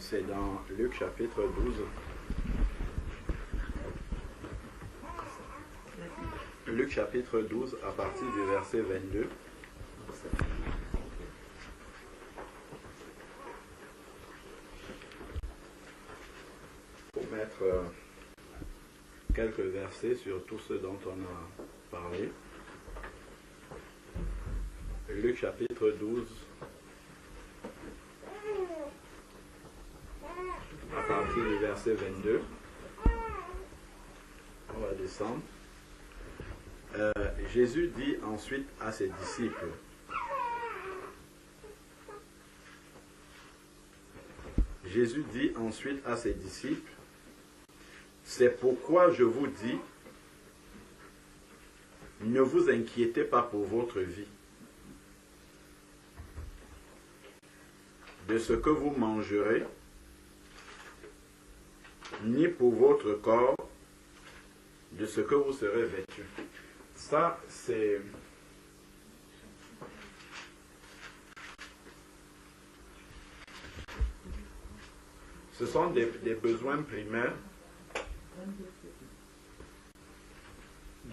c'est dans Luc chapitre 12. Luc chapitre 12 à partir du verset 22. Pour mettre quelques versets sur tout ce dont on a parlé. Luc chapitre 12 à partir du verset 22. On va descendre. Jésus dit ensuite à ses disciples, c'est pourquoi je vous dis, ne vous inquiétez pas pour votre vie, de ce que vous mangerez, ni pour votre corps, de ce que vous serez vêtus. Ça, c'est... Ce sont des besoins primaires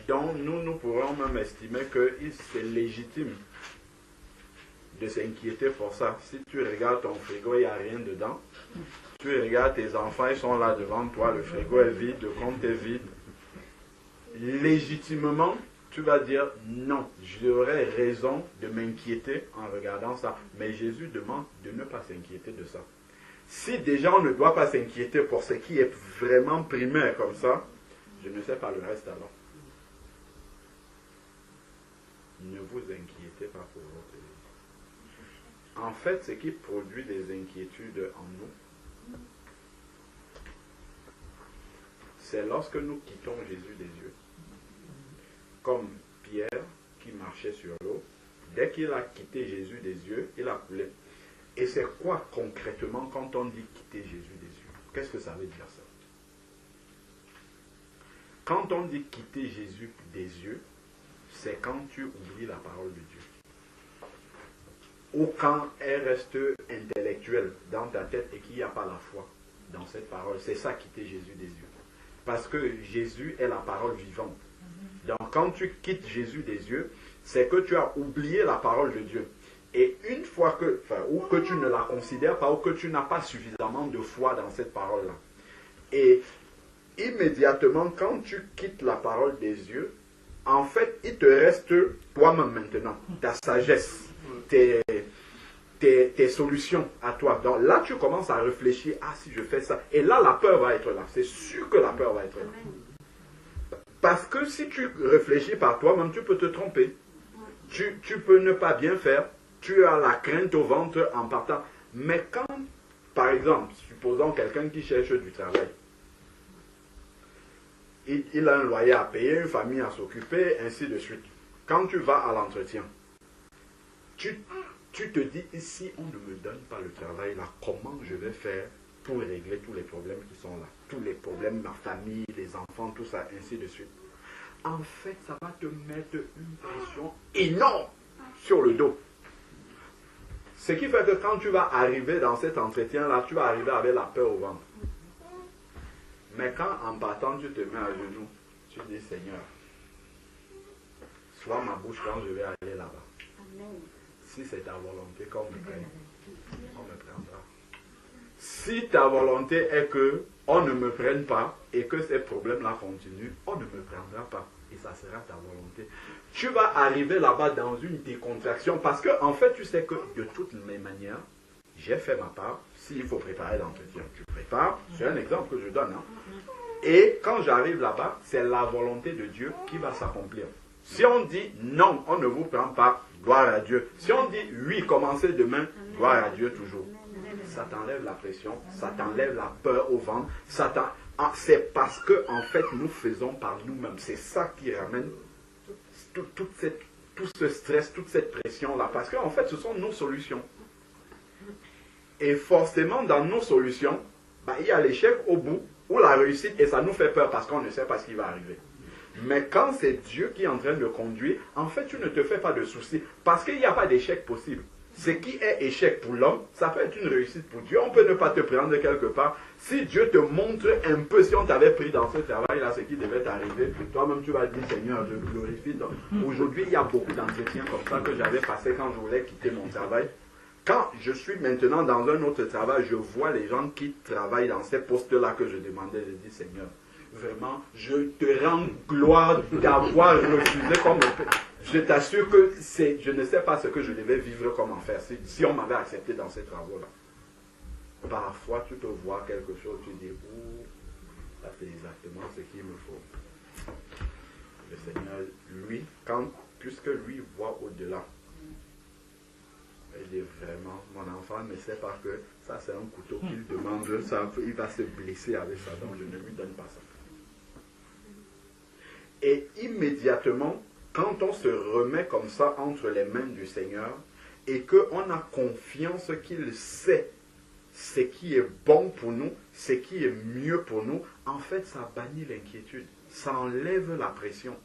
dont nous pourrons même estimer que c'est légitime de s'inquiéter pour ça. Si tu regardes ton frigo, il n'y a rien dedans. Tu regardes tes enfants, ils sont là devant toi, le frigo est vide, le compte est vide. Légitimement, tu vas dire non, j'aurais raison de m'inquiéter en regardant ça. Mais Jésus demande de ne pas s'inquiéter de ça. Si déjà on ne doit pas s'inquiéter pour ce qui est vraiment primaire comme ça, je ne sais pas le reste alors. Ne vous inquiétez pas pour votre vie. En fait, ce qui produit des inquiétudes en nous, c'est lorsque nous quittons Jésus des yeux. Comme Pierre qui marchait sur l'eau, dès qu'il a quitté Jésus des yeux, il a coulé. Et c'est quoi concrètement quand on dit quitter Jésus des yeux? Qu'est-ce que ça veut dire ça? Quand on dit quitter Jésus des yeux, c'est quand tu oublies la parole de Dieu. Ou quand elle reste intellectuelle dans ta tête et qu'il n'y a pas la foi dans cette parole. C'est ça quitter Jésus des yeux. Parce que Jésus est la parole vivante. Donc quand tu quittes Jésus des yeux, c'est que tu as oublié la parole de Dieu. Et une fois que, ou que tu ne la considères pas, ou que tu n'as pas suffisamment de foi dans cette parole-là. Et immédiatement, quand tu quittes la parole des yeux, en fait, il te reste toi-même maintenant, ta sagesse, tes solutions à toi. Donc là, tu commences à réfléchir, ah si je fais ça. Et là, la peur va être là. C'est sûr que la peur va être là. Parce que si tu réfléchis par toi-même, tu peux te tromper. Tu peux ne pas bien faire. Tu as la crainte au ventre en partant. Mais quand, par exemple, supposons quelqu'un qui cherche du travail, il a un loyer à payer, une famille à s'occuper, ainsi de suite. Quand tu vas à l'entretien, tu te dis, si on ne me donne pas le travail, là, comment je vais faire pour régler tous les problèmes qui sont là? Tous les problèmes, ma famille, les enfants, tout ça, ainsi de suite. En fait, ça va te mettre une pression énorme sur le dos. Ce qui fait que quand tu vas arriver dans cet entretien-là, tu vas arriver avec la peur au ventre. Mais quand en partant, tu te mets à genoux, tu dis, Seigneur, sois ma bouche quand je vais aller là-bas. Si c'est ta volonté qu'on me prenne, on me prendra. Si ta volonté est qu'on ne me prenne pas et que ces problèmes-là continuent, on ne me prendra pas. Et ça sera ta volonté. Tu vas arriver là-bas dans une décontraction parce que, en fait, tu sais que de toutes les manières, j'ai fait ma part. S'il faut préparer l'entretien, tu prépares. C'est un exemple que je donne. Hein. Et quand j'arrive là-bas, c'est la volonté de Dieu qui va s'accomplir. Si on dit non, on ne vous prend pas, gloire à Dieu. Si on dit oui, commencez demain, gloire à Dieu toujours. Ça t'enlève la pression, ça t'enlève la peur au ventre. C'est parce que, en fait, nous faisons par nous-mêmes. C'est ça qui ramène tout ce stress, toute cette pression-là. Parce qu'en fait, ce sont nos solutions. Et forcément, dans nos solutions, il y a l'échec au bout ou la réussite et ça nous fait peur parce qu'on ne sait pas ce qui va arriver. Mais quand c'est Dieu qui est en train de conduire, en fait, tu ne te fais pas de soucis parce qu'il n'y a pas d'échec possible. Ce qui est échec pour l'homme, ça peut être une réussite pour Dieu. On peut ne pas te prendre quelque part. Si Dieu te montre un peu, si on t'avait pris dans ce travail-là, ce qui devait t'arriver, toi-même tu vas dire, Seigneur, je glorifie. Aujourd'hui, il y a beaucoup d'entretiens comme ça que j'avais passé quand je voulais quitter mon travail. Quand je suis maintenant dans un autre travail, je vois les gens qui travaillent dans ces postes-là que je demandais. Je dis, Seigneur, vraiment, je te rends gloire d'avoir refusé comme... Je t'assure que je ne sais pas ce que je devais vivre comme enfer si on m'avait accepté dans ces travaux-là. Parfois, tu peux voir quelque chose, tu dis, ça c'est exactement ce qu'il me faut. Le Seigneur, lui, puisque lui voit au-delà, il dit vraiment, mon enfant ne sait pas que ça c'est un couteau qu'il demande, ça, il va se blesser avec ça, donc je ne lui donne pas ça. Et immédiatement, quand on se remet comme ça entre les mains du Seigneur et qu'on a confiance qu'il sait ce qui est bon pour nous, ce qui est mieux pour nous, en fait, ça bannit l'inquiétude, ça enlève la pression.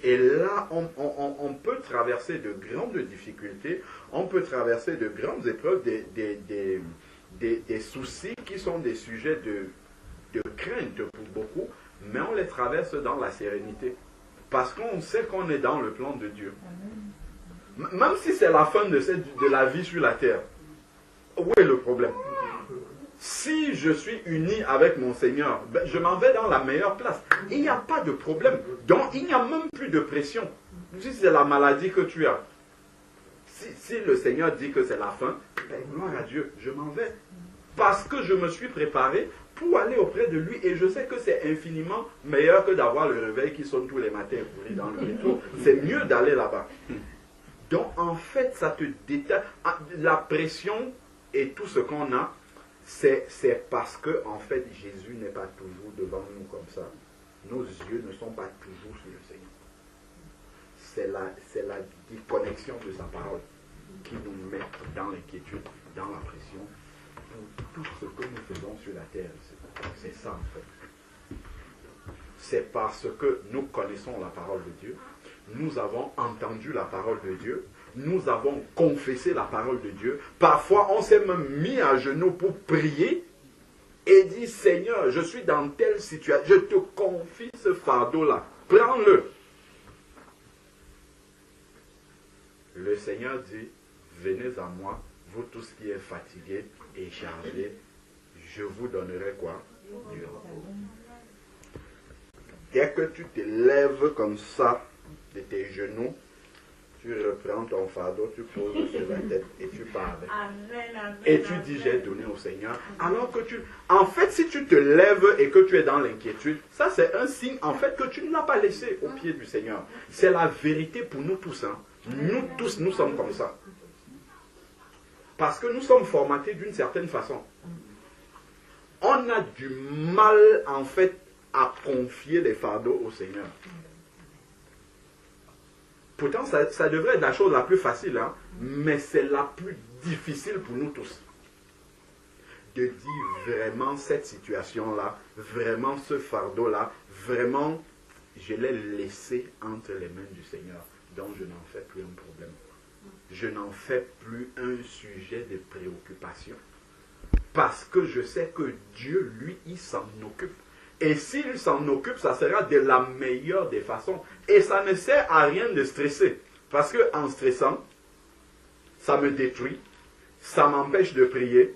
Et là, on peut traverser de grandes difficultés, on peut traverser de grandes épreuves, des soucis qui sont des sujets de crainte pour beaucoup, mais on les traverse dans la sérénité. Parce qu'on sait qu'on est dans le plan de Dieu. Même si c'est la fin de la vie sur la terre, où est le problème? Si je suis uni avec mon Seigneur, ben, je m'en vais dans la meilleure place. Il n'y a pas de problème. Donc, il n'y a même plus de pression. Si c'est la maladie que tu as, si le Seigneur dit que c'est la fin, ben, gloire à Dieu, je m'en vais. Parce que je me suis préparé pour aller auprès de lui et je sais que c'est infiniment meilleur que d'avoir le réveil qui sonne tous les matins pourri dans le métro. C'est mieux d'aller là-bas. Donc, en fait, ça te détache. La pression et tout ce qu'on a, c'est parce que, en fait, Jésus n'est pas toujours devant nous comme ça. Nos yeux ne sont pas toujours sur le Seigneur. C'est la déconnexion de sa parole qui nous met dans l'inquiétude, dans la pression, pour tout ce que nous faisons sur la terre. C'est ça, en fait. C'est parce que nous connaissons la parole de Dieu, nous avons entendu la parole de Dieu, nous avons confessé la parole de Dieu. Parfois, on s'est même mis à genoux pour prier et dit, Seigneur, je suis dans telle situation, je te confie ce fardeau-là, prends-le. Le Seigneur dit, venez à moi, vous tous qui êtes fatigués et chargés, je vous donnerai quoi? Du repos. Dès que tu te lèves comme ça de tes genoux, tu reprends ton fardeau, tu poses sur la tête et tu pars avec. Et tu dis, j'ai donné au Seigneur. Alors que en fait, si tu te lèves et que tu es dans l'inquiétude, ça c'est un signe en fait que tu ne l'as pas laissé au pied du Seigneur. C'est la vérité pour nous tous. Hein. Nous tous, nous sommes comme ça. Parce que nous sommes formatés d'une certaine façon. On a du mal en fait à confier les fardeaux au Seigneur. Pourtant, ça devrait être la chose la plus facile, hein? Mais c'est la plus difficile pour nous tous. De dire vraiment cette situation-là, vraiment ce fardeau-là, vraiment, je l'ai laissé entre les mains du Seigneur. Donc, je n'en fais plus un problème. Je n'en fais plus un sujet de préoccupation. Parce que je sais que Dieu, lui, il s'en occupe. Et s'il s'en occupe, ça sera de la meilleure des façons. Et ça ne sert à rien de stresser. Parce qu'en stressant, ça me détruit, ça m'empêche de prier,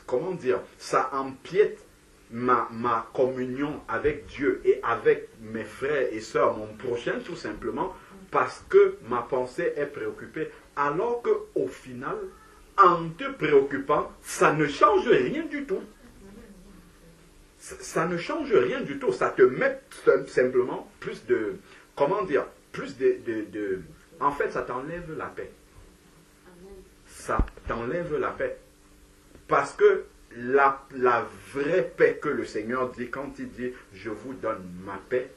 comment dire, ça empiète ma communion avec Dieu et avec mes frères et sœurs, mon prochain tout simplement, parce que ma pensée est préoccupée. Alors qu'au final, en te préoccupant, ça ne change rien du tout. Ça ne change rien du tout. Ça te met simplement plus de... Comment dire? Plus de en fait, ça t'enlève la paix. Ça t'enlève la paix. Parce que la vraie paix que le Seigneur dit, quand il dit « Je vous donne ma paix »,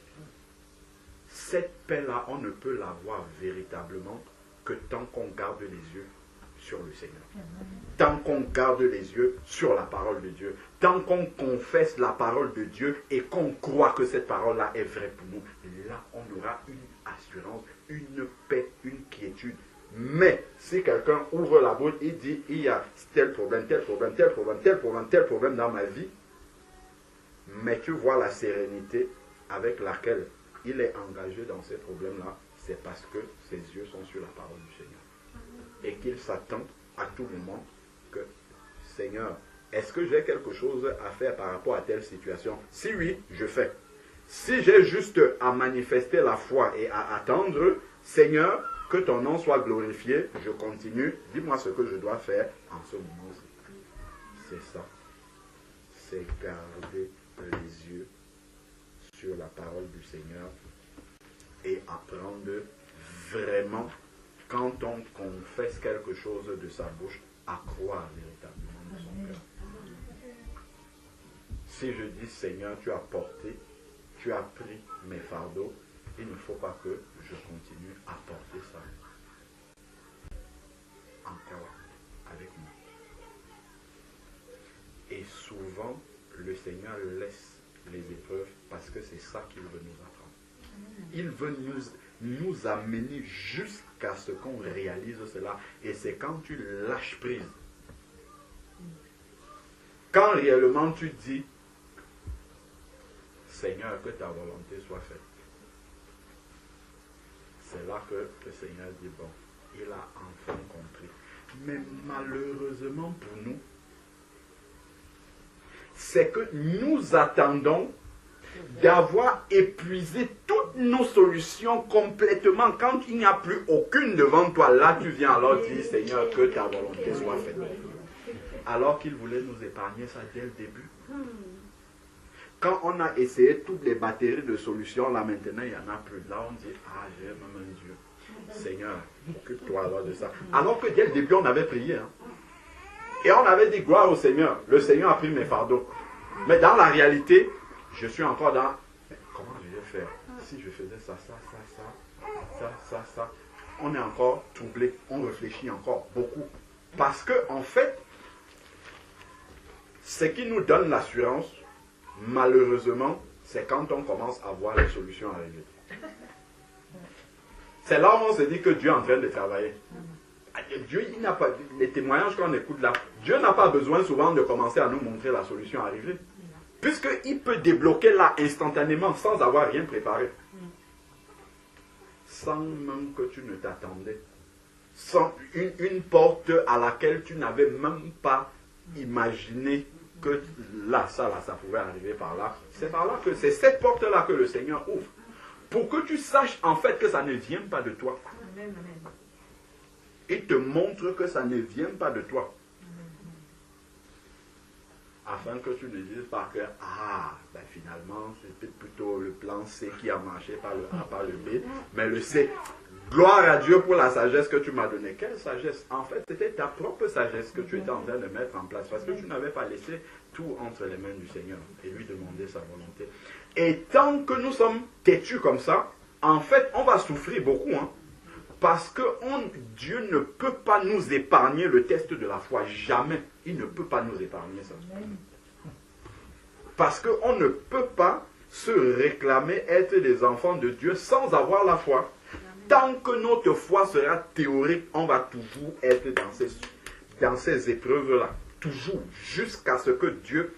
cette paix-là, on ne peut l'avoir véritablement que tant qu'on garde les yeux sur le Seigneur. Tant qu'on garde les yeux sur la parole de Dieu. Tant qu'on confesse la parole de Dieu et qu'on croit que cette parole-là est vraie pour nous. Là, on aura une assurance, une paix, une quiétude Mais si quelqu'un ouvre la bouche, il dit, il y a tel problème, tel problème, tel problème, tel problème, tel problème dans ma vie, mais tu vois la sérénité avec laquelle il est engagé dans ces problèmes-là, c'est parce que ses yeux sont sur la parole du Seigneur. Et qu'il s'attend à tout moment que, Seigneur, est-ce que j'ai quelque chose à faire par rapport à telle situation? Si oui, je fais. Si j'ai juste à manifester la foi et à attendre, Seigneur, que ton nom soit glorifié, je continue, dis-moi ce que je dois faire en ce moment-ci. C'est ça. C'est garder les yeux sur la parole du Seigneur et apprendre vraiment, quand on confesse quelque chose de sa bouche, à croire véritablement de son cœur. Si je dis, Seigneur, tu as porté, tu as pris mes fardeaux, il ne faut pas que je continue à porter ça encore avec moi. Et souvent, le Seigneur laisse les épreuves parce que c'est ça qu'il veut nous apprendre. Il veut nous amener jusqu'à ce qu'on réalise cela. Et c'est quand tu lâches prise, quand réellement tu dis, Seigneur, que ta volonté soit faite. C'est là que le Seigneur dit, bon, il a enfin compris. Mais malheureusement pour nous, c'est que nous attendons d'avoir épuisé toutes nos solutions complètement. Quand il n'y a plus aucune devant toi, là tu viens alors dire, Seigneur, que ta volonté soit faite. Alors qu'il voulait nous épargner ça dès le début. Quand on a essayé toutes les batteries de solutions, là maintenant il n'y en a plus. Là on dit, ah j'ai même un Dieu. Seigneur, occupe-toi alors de ça. Alors que dès le début on avait prié. Hein. Et on avait dit gloire au Seigneur. Le Seigneur a pris mes fardeaux. Mais dans la réalité, je suis encore dans, mais comment je vais faire? Si je faisais ça, ça. On est encore troublé. On réfléchit encore beaucoup. Parce que en fait, ce qui nous donne l'assurance, malheureusement, c'est quand on commence à voir les solutions arriver. C'est là où on se dit que Dieu est en train de travailler. Dieu, il n'a pas, les témoignages qu'on écoute là, Dieu n'a pas besoin souvent de commencer à nous montrer la solution arriver. Puisqu'il peut débloquer là instantanément sans avoir rien préparé. Sans même que tu ne t'attendais. Sans une porte à laquelle tu n'avais même pas imaginé que là, ça pouvait arriver par là. C'est par là que c'est cette porte-là que le Seigneur ouvre. Pour que tu saches en fait que ça ne vient pas de toi. Amen. Il te montre que ça ne vient pas de toi. Afin que tu ne dises pas que, finalement, c'était plutôt le plan C qui a marché par le A, par le B. Mais le C, gloire à Dieu pour la sagesse que tu m'as donnée. Quelle sagesse? En fait, c'était ta propre sagesse que tu étais en train de mettre en place. Parce que tu n'avais pas laissé tout entre les mains du Seigneur et lui demander sa volonté. Et tant que nous sommes têtus comme ça, en fait, on va souffrir beaucoup. Hein, parce que Dieu ne peut pas nous épargner le test de la foi. Jamais. Il ne peut pas nous épargner ça. Parce qu'on ne peut pas se réclamer être des enfants de Dieu sans avoir la foi. Tant que notre foi sera théorique, on va toujours être dans ces épreuves-là. Toujours. Jusqu'à ce que Dieu,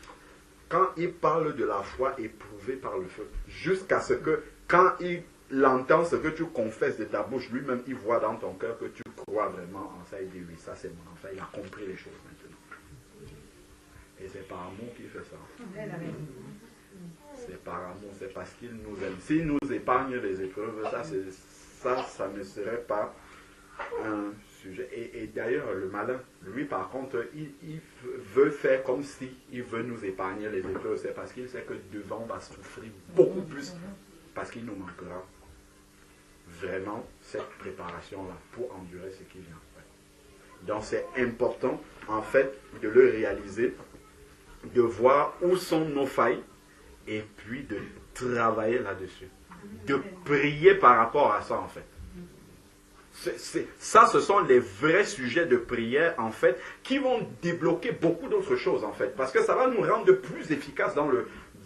quand il parle de la foi éprouvée par le feu, jusqu'à ce que, quand il entend ce que tu confesses de ta bouche, lui-même, il voit dans ton cœur que tu crois vraiment en ça. Il dit, oui, ça c'est mon enfant. Il a compris les choses maintenant. Et c'est par amour qu'il fait ça. C'est par amour, c'est parce qu'il nous aime. S'il nous épargne les épreuves, ça ne serait pas un sujet. Et d'ailleurs, le malin, lui par contre, il veut faire comme si il veut nous épargner les épreuves. C'est parce qu'il sait que devant on va souffrir beaucoup plus. Parce qu'il nous manquera vraiment cette préparation-là pour endurer ce qui vient. Donc c'est important, en fait, de le réaliser, de voir où sont nos failles, et puis de travailler là-dessus. De prier par rapport à ça, en fait. Ça, ce sont les vrais sujets de prière, en fait, qui vont débloquer beaucoup d'autres choses, en fait. Parce que ça va nous rendre plus efficaces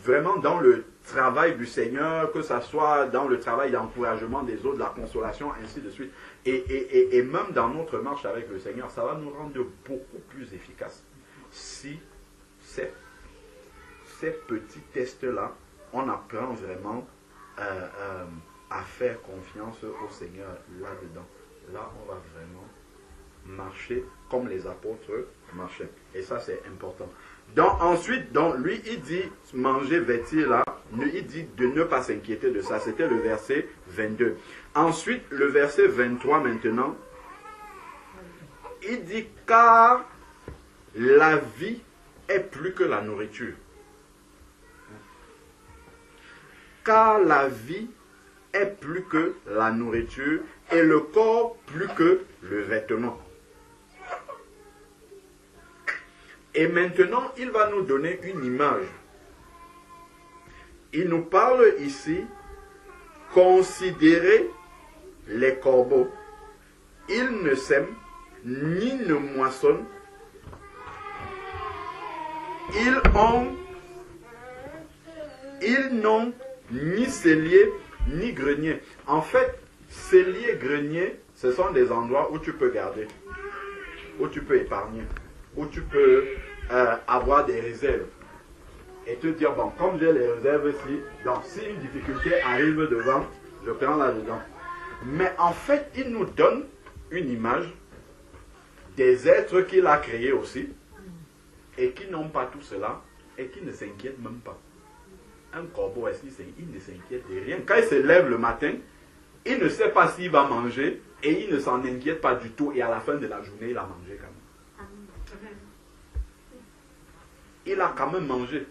vraiment dans le travail du Seigneur, que ce soit dans le travail d'encouragement des autres, de la consolation, ainsi de suite. Et même dans notre marche avec le Seigneur, ça va nous rendre beaucoup plus efficaces. Si ces petits tests-là, on apprend vraiment à faire confiance au Seigneur là-dedans. Là, on va vraiment marcher comme les apôtres marchaient. Et ça, c'est important. Donc, ensuite, lui, il dit, manger, vêtir là, il dit de ne pas s'inquiéter de ça. C'était le verset 22. Ensuite, le verset 23 maintenant, il dit, car la vie est plus que la nourriture. Car la vie est plus que la nourriture et le corps plus que le vêtement. Et maintenant, il va nous donner une image. Il nous parle ici, considérez les corbeaux. Ils ne sèment, ni ne moissonnent. Ils n'ont ni cellier, ni grenier. En fait, cellier, grenier, ce sont des endroits où tu peux garder, où tu peux épargner, où tu peux avoir des réserves. Et te dire, bon, comme j'ai les réserves ici, donc si une difficulté arrive devant, je prends là-dedans. Mais en fait, il nous donne une image des êtres qu'il a créés aussi, et qui n'ont pas tout cela, et qui ne s'inquiètent même pas. Un corbeau, il ne s'inquiète de rien. Quand il se lève le matin, il ne sait pas s'il va manger, et il ne s'en inquiète pas du tout, et à la fin de la journée, il a mangé quand même. Il a quand même mangé.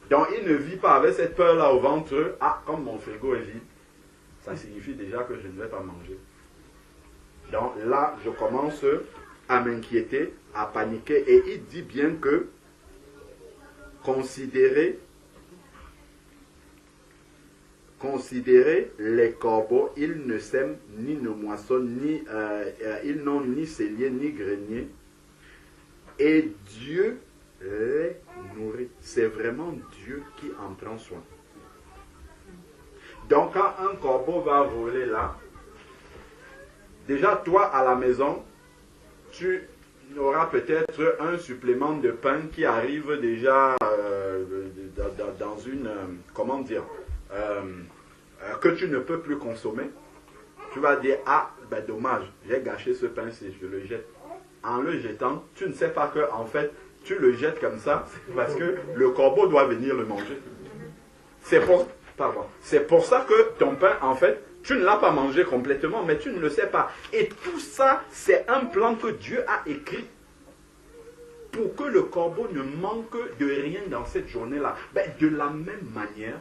Donc il ne vit pas avec cette peur-là au ventre. Ah, comme mon frigo est vide, ça signifie déjà que je ne vais pas manger. Donc là, je commence à m'inquiéter, à paniquer. Et il dit bien que considérez les corbeaux, ils ne sèment ni ne moissonnent, ils n'ont ni cellier ni grenier. Et Dieu les nourrit. C'est vraiment Dieu qui en prend soin. Donc quand un corbeau va voler là, déjà toi à la maison, tu auras peut-être un supplément de pain qui arrive déjà dans une, comment dire, que tu ne peux plus consommer. Tu vas dire, ah, ben dommage, j'ai gâché ce pain si je le jette. En le jetant, tu ne sais pas que en fait, tu le jettes comme ça, parce que le corbeau doit venir le manger. C'est pour ça que ton pain, en fait, tu ne l'as pas mangé complètement, mais tu ne le sais pas. Et tout ça, c'est un plan que Dieu a écrit pour que le corbeau ne manque de rien dans cette journée-là. Ben, de la même manière,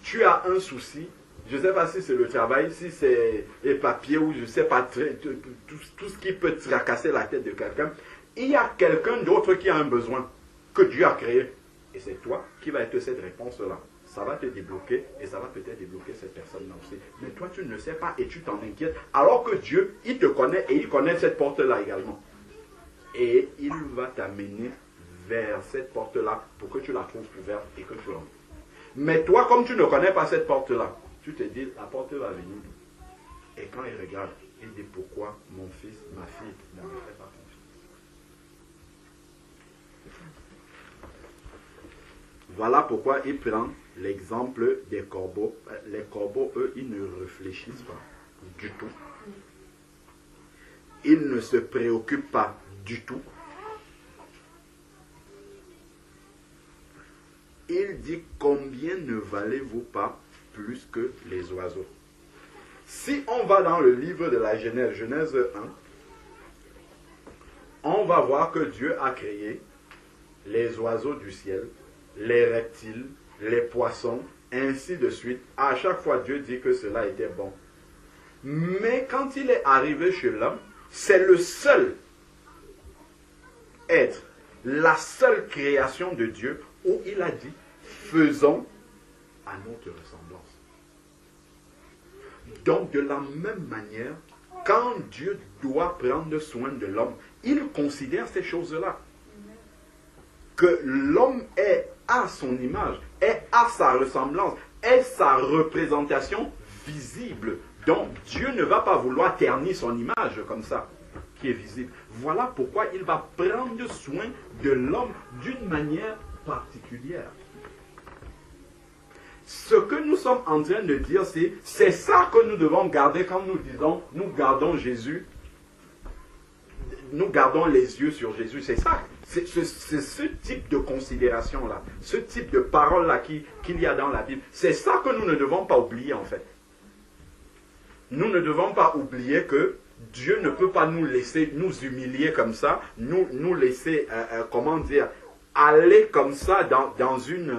tu as un souci, je ne sais pas si c'est le travail, si c'est les papiers ou je ne sais pas, tout ce qui peut tracasser la tête de quelqu'un. Il y a quelqu'un d'autre qui a un besoin que Dieu a créé. Et c'est toi qui vas être cette réponse-là. Ça va te débloquer et ça va peut-être débloquer cette personne-là aussi. Mais toi, tu ne le sais pas et tu t'en inquiètes. Alors que Dieu, il te connaît et il connaît cette porte-là également. Et il va t'amener vers cette porte-là pour que tu la trouves ouverte et que tu rentres. Mais toi, comme tu ne connais pas cette porte-là, tu te dis, la porte va venir. Et quand il regarde, il dit, pourquoi mon fils, ma fille ne me fait pas confiance? Voilà pourquoi il prend l'exemple des corbeaux. Les corbeaux, eux, ils ne réfléchissent pas du tout. Ils ne se préoccupent pas du tout. Il dit, combien ne valez-vous pas plus que les oiseaux? Si on va dans le livre de la Genèse, Genèse 1, on va voir que Dieu a créé les oiseaux du ciel, les reptiles, les poissons, ainsi de suite. À chaque fois, Dieu dit que cela était bon. Mais quand il est arrivé chez l'homme, c'est le seul être, la seule création de Dieu où il a dit, faisons à notre ressemblance. Donc, de la même manière, quand Dieu doit prendre soin de l'homme, il considère ces choses-là. Que l'homme est à son image, est à sa ressemblance, est sa représentation visible. Donc Dieu ne va pas vouloir ternir son image comme ça, qui est visible. Voilà pourquoi il va prendre soin de l'homme d'une manière particulière. Ce que nous sommes en train de dire, c'est ça que nous devons garder quand nous disons, nous gardons Jésus, nous gardons les yeux sur Jésus. C'est ça, c'est ce type de considération-là, ce type de parole-là qu'il y a dans la Bible. C'est ça que nous ne devons pas oublier en fait. Nous ne devons pas oublier que Dieu ne peut pas nous laisser nous humilier comme ça, nous laisser, comment dire, aller comme ça dans une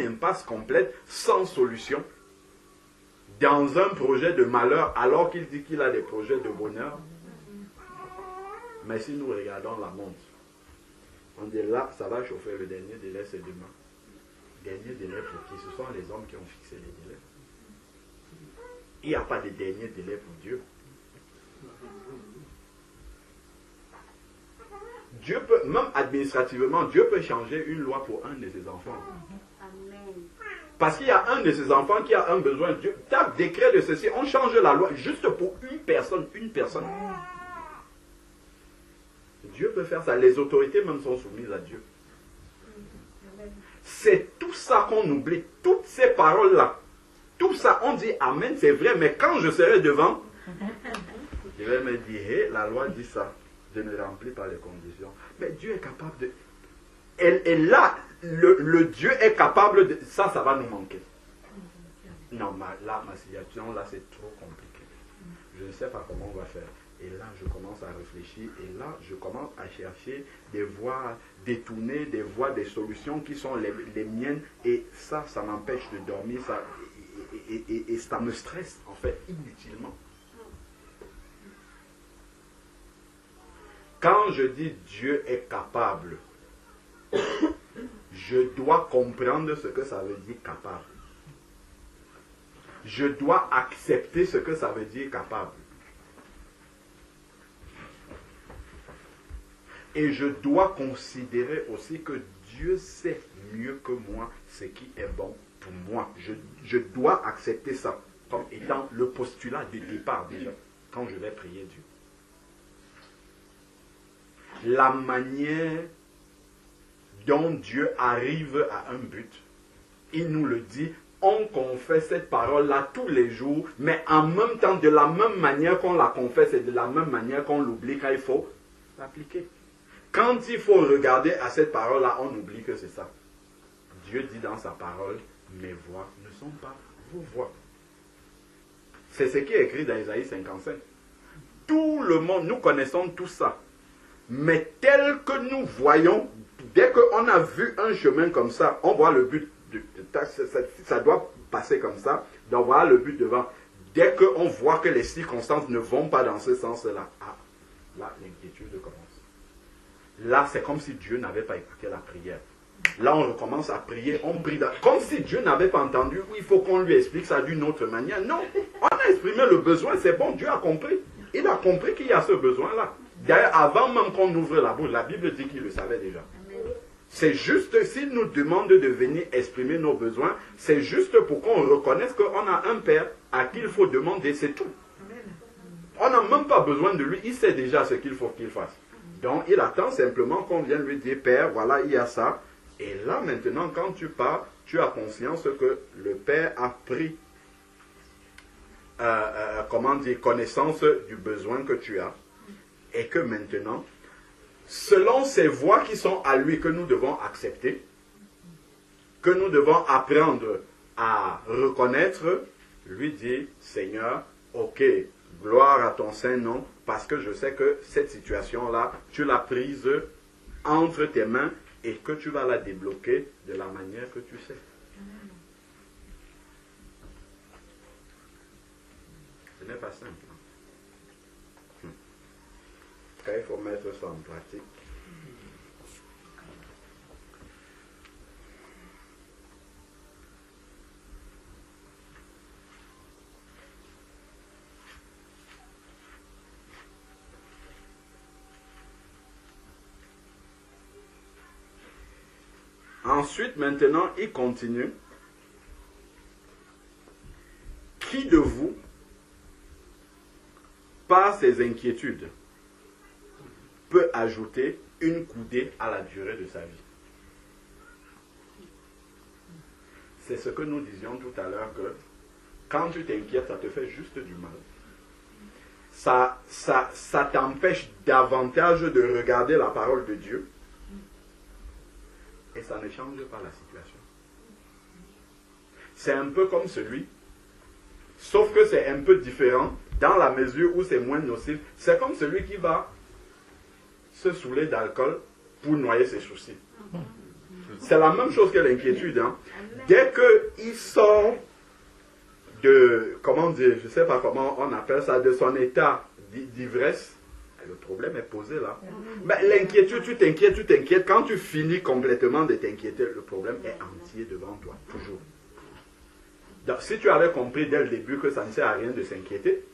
impasse complète, sans solution, dans un projet de malheur, alors qu'il dit qu'il a des projets de bonheur. Mais si nous regardons la montre, on dit là, ça va chauffer, le dernier délai c'est demain. Dernier délai pour qui? Ce sont les hommes qui ont fixé les délais. Il n'y a pas de dernier délai pour Dieu. Dieu peut, même administrativement, Dieu peut changer une loi pour un de ses enfants. Parce qu'il y a un de ses enfants qui a un besoin. Dieu tape décret de ceci, on change la loi juste pour une personne. Dieu peut faire ça. Les autorités même sont soumises à Dieu. C'est tout ça qu'on oublie. Toutes ces paroles-là. Tout ça, on dit Amen, c'est vrai. Mais quand je serai devant, je vais me dire, hey, la loi dit ça. Je ne remplis pas les conditions. Mais Dieu est capable de... Et là, le Dieu est capable de... Ça va nous manquer. Non, ma situation, là, c'est trop compliqué. Je ne sais pas comment on va faire. Et là, je commence à réfléchir. Et là, je commence à chercher des voies détournées, des voies, des solutions qui sont les miennes. Et ça m'empêche de dormir. Ça, et ça me stresse, en fait, inutilement. Quand je dis Dieu est capable, je dois comprendre ce que ça veut dire capable. Je dois accepter ce que ça veut dire capable. Et je dois considérer aussi que Dieu sait mieux que moi ce qui est bon pour moi. Je dois accepter ça comme étant le postulat du départ déjà, quand je vais prier Dieu. La manière dont Dieu arrive à un but, il nous le dit, on confesse cette parole-là tous les jours, mais en même temps, de la même manière qu'on la confesse et de la même manière qu'on l'oublie quand il faut l'appliquer. Quand il faut regarder à cette parole-là, on oublie que c'est ça. Dieu dit dans sa parole, mes voix ne sont pas vos voix. C'est ce qui est écrit dans Isaïe 55. Tout le monde, nous connaissons tout ça. Mais tel que nous voyons, dès qu'on a vu un chemin comme ça, on voit le but. Ça doit passer comme ça. Donc voilà le but devant. Dès qu'on voit que les circonstances ne vont pas dans ce sens-là, là l'inquiétude commence. Là, c'est comme si Dieu n'avait pas écouté la prière. Là, on recommence à prier, on prie. Comme si Dieu n'avait pas entendu. Il faut qu'on lui explique ça d'une autre manière. Non, on a exprimé le besoin, c'est bon, Dieu a compris. Il a compris qu'il y a ce besoin-là. D'ailleurs, avant même qu'on ouvre la bouche, la Bible dit qu'il le savait déjà. C'est juste, s'il nous demande de venir exprimer nos besoins, c'est juste pour qu'on reconnaisse qu'on a un Père à qui il faut demander, c'est tout. On n'a même pas besoin de lui, il sait déjà ce qu'il faut qu'il fasse. Donc, il attend simplement qu'on vienne lui dire, Père, voilà, il y a ça. Et là, maintenant, quand tu pars, tu as conscience que le Père a pris, connaissance du besoin que tu as. Et que maintenant, selon ces voies qui sont à lui que nous devons accepter, que nous devons apprendre à reconnaître, lui dit, Seigneur, ok, gloire à ton Saint-Nom, parce que je sais que cette situation-là, tu l'as prise entre tes mains et que tu vas la débloquer de la manière que tu sais. Ce n'est pas simple. Quand il faut mettre ça en pratique. ensuite, maintenant, il continue. Qui de vous, par ses inquiétudes, peut ajouter une coudée à la durée de sa vie? C'est ce que nous disions tout à l'heure, que quand tu t'inquiètes, ça te fait juste du mal. Ça t'empêche davantage de regarder la parole de Dieu. Et ça ne change pas la situation. C'est un peu comme celui, sauf que c'est un peu différent, dans la mesure où c'est moins nocif. C'est comme celui qui va se saouler d'alcool pour noyer ses soucis. C'est la même chose que l'inquiétude. Hein. Dès qu'il sort de, comment dire, je ne sais pas comment on appelle ça, de son état d'ivresse, le problème est posé là. Mais l'inquiétude, tu t'inquiètes. Quand tu finis complètement de t'inquiéter, le problème est entier devant toi, toujours. Donc, si tu avais compris dès le début que ça ne sert à rien de s'inquiéter,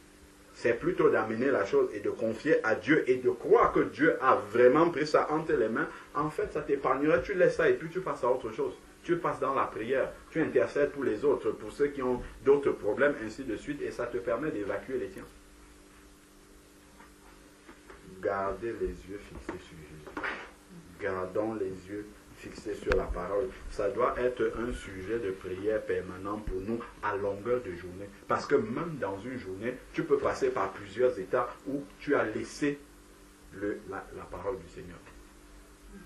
c'est plutôt d'amener la chose et de confier à Dieu et de croire que Dieu a vraiment pris ça entre les mains. En fait, ça t'épargnerait, tu laisses ça et puis tu passes à autre chose. Tu passes dans la prière, tu intercèdes pour les autres, pour ceux qui ont d'autres problèmes, ainsi de suite, et ça te permet d'évacuer les tiens. Gardez les yeux fixés sur Jésus. Gardons les yeux fixés sur la parole. Ça doit être un sujet de prière permanent pour nous à longueur de journée. Parce que même dans une journée, tu peux passer par plusieurs états où tu as laissé la parole du Seigneur.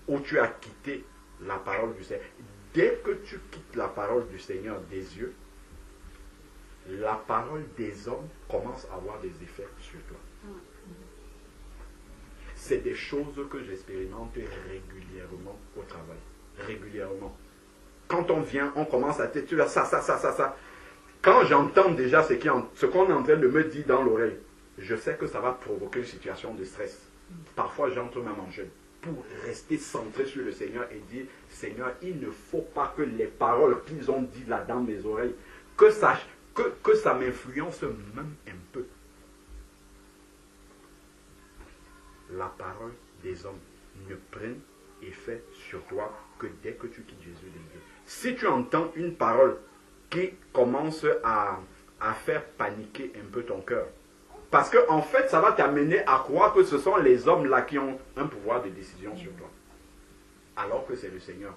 Où tu as quitté la parole du Seigneur. Dès que tu quittes la parole du Seigneur des yeux, la parole des hommes commence à avoir des effets sur toi. C'est des choses que j'expérimente régulièrement au travail. Régulièrement. Quand on vient, on commence à dire, tu as ça. Quand j'entends déjà ce qu'on est en train de me dire dans l'oreille, je sais que ça va provoquer une situation de stress. Parfois, j'entre même en jeûne pour rester centré sur le Seigneur et dire, Seigneur, il ne faut pas que les paroles qu'ils ont dites là dans mes oreilles, que ça m'influence même un peu. La parole des hommes ne prenne effet sur toi que dès que tu quittes Jésus des yeux. Si tu entends une parole qui commence à faire paniquer un peu ton cœur, parce qu'en fait, ça va t'amener à croire que ce sont les hommes là qui ont un pouvoir de décision sur toi. Alors que c'est le Seigneur.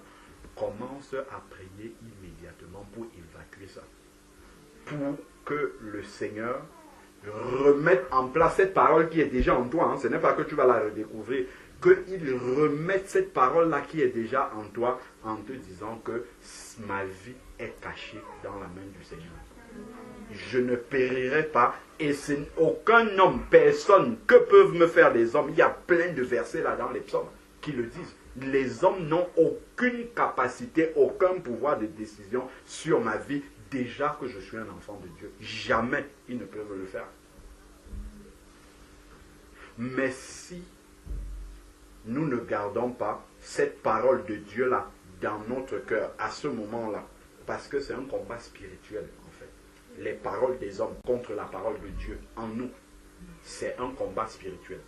Commence à prier immédiatement pour évacuer ça. Pour que le Seigneur remette en place cette parole qui est déjà en toi. Hein. Ce n'est pas que tu vas la redécouvrir. Qu'il remette cette parole-là qui est déjà en toi en te disant que ma vie est cachée dans la main du Seigneur. Je ne périrai pas et c'est aucun homme, personne, que peuvent me faire les hommes. Il y a plein de versets là dans les psaumes qui le disent. Les hommes n'ont aucune capacité, aucun pouvoir de décision sur ma vie déjà que je suis un enfant de Dieu. Jamais ils ne peuvent le faire. Mais si nous ne gardons pas cette parole de Dieu là dans notre cœur à ce moment-là, parce que c'est un combat spirituel en fait. Les paroles des hommes contre la parole de Dieu en nous, c'est un combat spirituel.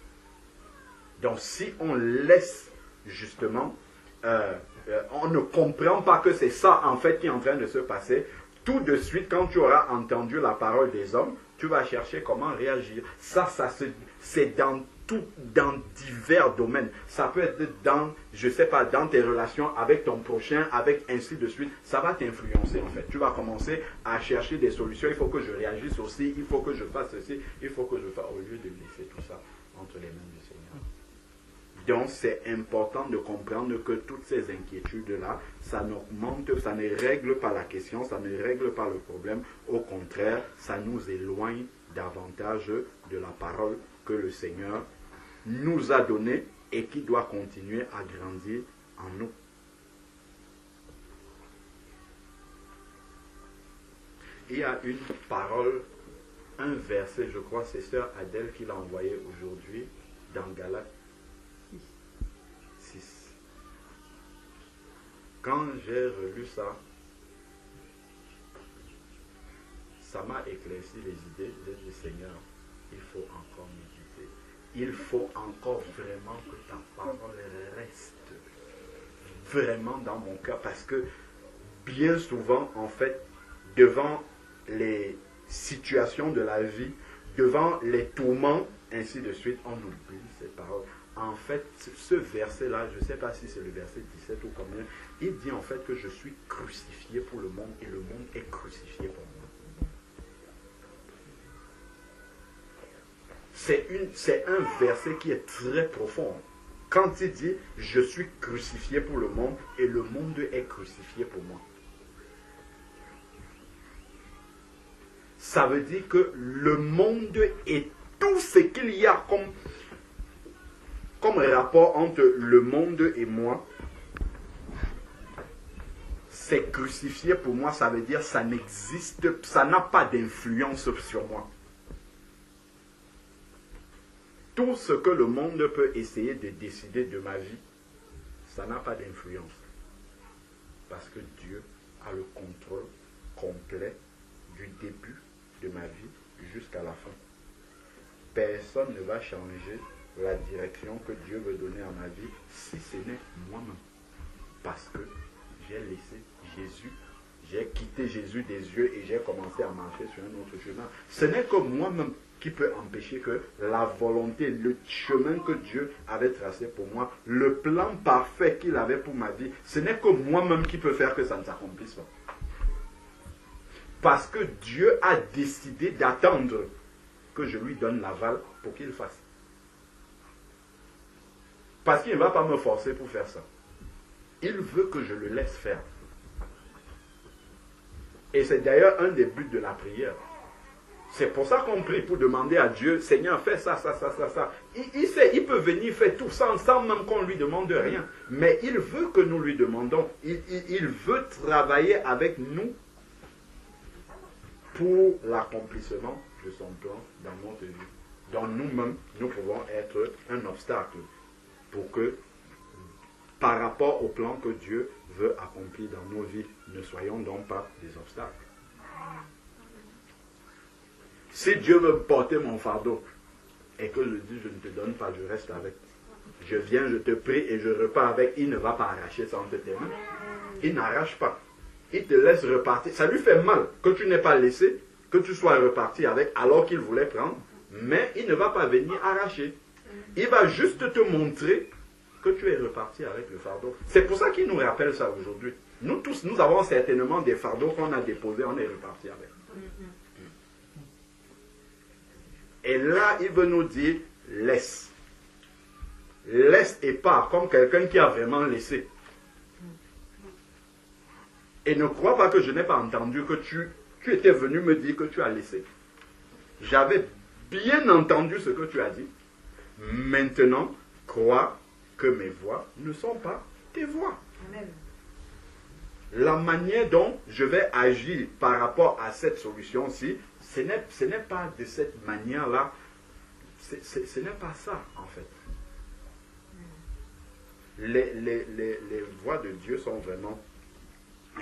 Donc si on laisse justement, on ne comprend pas que c'est ça en fait qui est en train de se passer, tout de suite quand tu auras entendu la parole des hommes, tu vas chercher comment réagir. C'est dans divers domaines. Ça peut être dans, je ne sais pas, dans tes relations avec ton prochain, avec ainsi de suite. Ça va t'influencer en fait. Tu vas commencer à chercher des solutions. Il faut que je réagisse aussi. Il faut que je fasse ceci. Il faut que je fasse, au lieu de laisser tout ça entre les mains du Seigneur. Donc c'est important de comprendre que toutes ces inquiétudes-là, ça n'augmente, ça ne règle pas la question, ça ne règle pas le problème. Au contraire, ça nous éloigne davantage de la parole que le Seigneur nous a donnée et qui doit continuer à grandir en nous. Il y a une parole, un verset, je crois, c'est Sœur Adèle qui l'a envoyé aujourd'hui dans Galates 6. Quand j'ai relu ça, ça m'a éclairci les idées. J'ai dit, Seigneur, il faut encore méditer. Il faut encore vraiment que ta parole reste vraiment dans mon cœur parce que bien souvent, en fait, devant les situations de la vie, devant les tourments, ainsi de suite, on oublie ces paroles. En fait, ce verset-là, je ne sais pas si c'est le verset 17 ou combien, il dit en fait que je suis crucifié pour le monde et le monde est crucifié pour moi. C'est un verset qui est très profond. Quand il dit « Je suis crucifié pour le monde et le monde est crucifié pour moi ». Ça veut dire que le monde et tout ce qu'il y a comme rapport entre le monde et moi, c'est crucifié pour moi. Ça veut dire ça n'existe, ça n'a pas d'influence sur moi. Tout ce que le monde peut essayer de décider de ma vie, ça n'a pas d'influence. Parce que Dieu a le contrôle complet du début de ma vie jusqu'à la fin. Personne ne va changer la direction que Dieu veut donner à ma vie si ce n'est moi-même. Parce que j'ai laissé Jésus, j'ai quitté Jésus des yeux et j'ai commencé à marcher sur un autre chemin. Ce n'est que moi-même qui peut empêcher que la volonté, le chemin que Dieu avait tracé pour moi, le plan parfait qu'il avait pour ma vie, ce n'est que moi-même qui peut faire que ça ne s'accomplisse pas. Parce que Dieu a décidé d'attendre que je lui donne l'aval pour qu'il fasse. Parce qu'il ne va pas me forcer pour faire ça. Il veut que je le laisse faire. Et c'est d'ailleurs un des buts de la prière. C'est pour ça qu'on prie, pour demander à Dieu, Seigneur, fais ça, ça, ça, ça, ça. Il sait, il peut venir faire tout ça sans même qu'on lui demande rien. Mais il veut que nous lui demandons. Il veut travailler avec nous pour l'accomplissement de son plan dans notre vie. Dans nous-mêmes, nous pouvons être un obstacle pour que, par rapport au plan que Dieu veut accomplir dans nos vies, ne soyons donc pas des obstacles. Si Dieu veut porter mon fardeau et que je dis je ne te donne pas, je reste avec. Je viens, je te prie et je repars avec, il ne va pas arracher ça entre tes mains. Il n'arrache pas. Il te laisse repartir. Ça lui fait mal que tu n'aies pas laissé, que tu sois reparti avec alors qu'il voulait prendre, mais il ne va pas venir arracher. Il va juste te montrer que tu es reparti avec le fardeau. C'est pour ça qu'il nous rappelle ça aujourd'hui. Nous tous, nous avons certainement des fardeaux qu'on a déposés, on est reparti avec. Et là, il veut nous dire, laisse. Laisse et pars, comme quelqu'un qui a vraiment laissé. Et ne crois pas que je n'ai pas entendu que tu étais venu me dire que tu as laissé. J'avais bien entendu ce que tu as dit. Maintenant, crois que mes voix ne sont pas tes voix. Amen. La manière dont je vais agir par rapport à cette solution-ci, ce n'est pas de cette manière-là. Ce n'est pas ça, en fait. Les voies de Dieu sont vraiment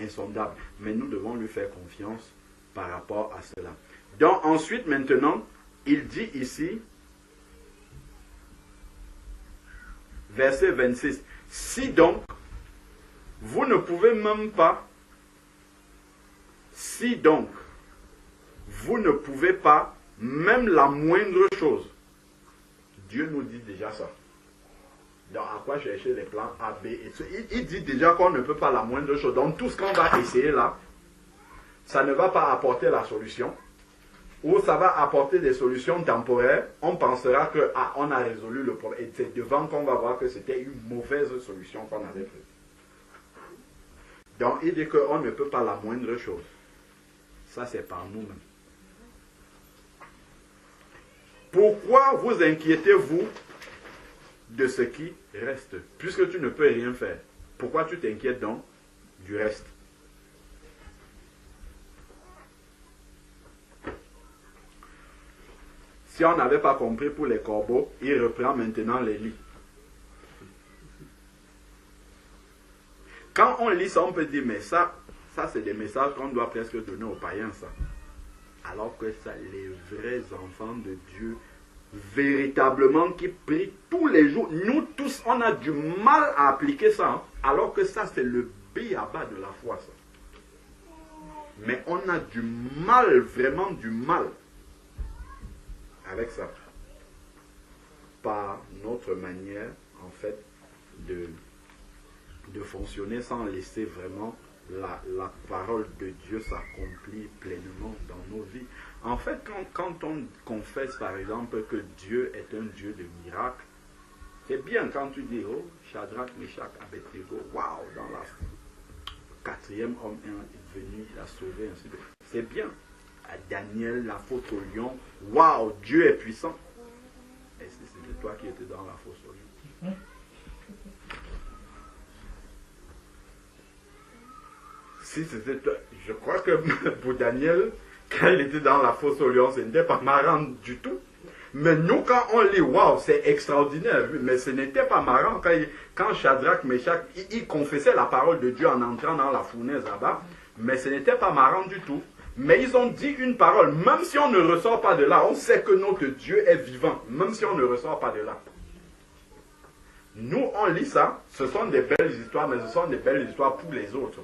insondables. Mais nous devons lui faire confiance par rapport à cela. Donc, ensuite, maintenant, il dit ici, verset 26, « Si donc, vous ne pouvez même pas, si donc, vous ne pouvez pas, même la moindre chose. » Dieu nous dit déjà ça. Donc, à quoi chercher les plans A, B et C. Il dit déjà qu'on ne peut pas la moindre chose. Donc, tout ce qu'on va essayer là, ça ne va pas apporter la solution. Ou ça va apporter des solutions temporaires. On pensera qu'on a résolu le problème. Et c'est devant qu'on va voir que c'était une mauvaise solution qu'on avait prise. Donc, il dit qu'on ne peut pas la moindre chose. Ça, c'est par nous-mêmes. Pourquoi vous inquiétez-vous de ce qui reste? Puisque tu ne peux rien faire. Pourquoi tu t'inquiètes donc du reste? Si on n'avait pas compris pour les corbeaux, il reprend maintenant les lits. Quand on lit ça, on peut dire, mais ça c'est des messages qu'on doit presque donner aux païens, ça. Alors que ça, les vrais enfants de Dieu véritablement qui prie tous les jours. Nous tous, on a du mal à appliquer ça, hein, alors que ça, c'est le b.a.-ba de la foi, ça. Mais on a du mal, vraiment du mal avec ça. Par notre manière, en fait, de fonctionner sans laisser vraiment la parole de Dieu s'accomplir pleinement dans nos vies. En fait, quand on confesse, par exemple, que Dieu est un Dieu de miracles, c'est bien quand tu dis, oh, Shadrach, Meshach, Abednego, waouh, dans la 4e homme est venu, il a sauvé, ainsi de suite. C'est bien. À Daniel, la faute au lion, waouh, Dieu est puissant. Et si c'était toi qui étais dans la fosse au lion? Si c'était toi, je crois que pour Daniel, quand il était dans la fosse au lion, ce n'était pas marrant du tout. Mais nous, quand on lit, waouh, c'est extraordinaire, mais ce n'était pas marrant. Quand Shadrach, Meshach, ils confessaient la parole de Dieu en entrant dans la fournaise là-bas, mais ce n'était pas marrant du tout. Mais ils ont dit une parole, même si on ne ressort pas de là, on sait que notre Dieu est vivant, même si on ne ressort pas de là. Nous, on lit ça, ce sont des belles histoires, mais ce sont des belles histoires pour les autres.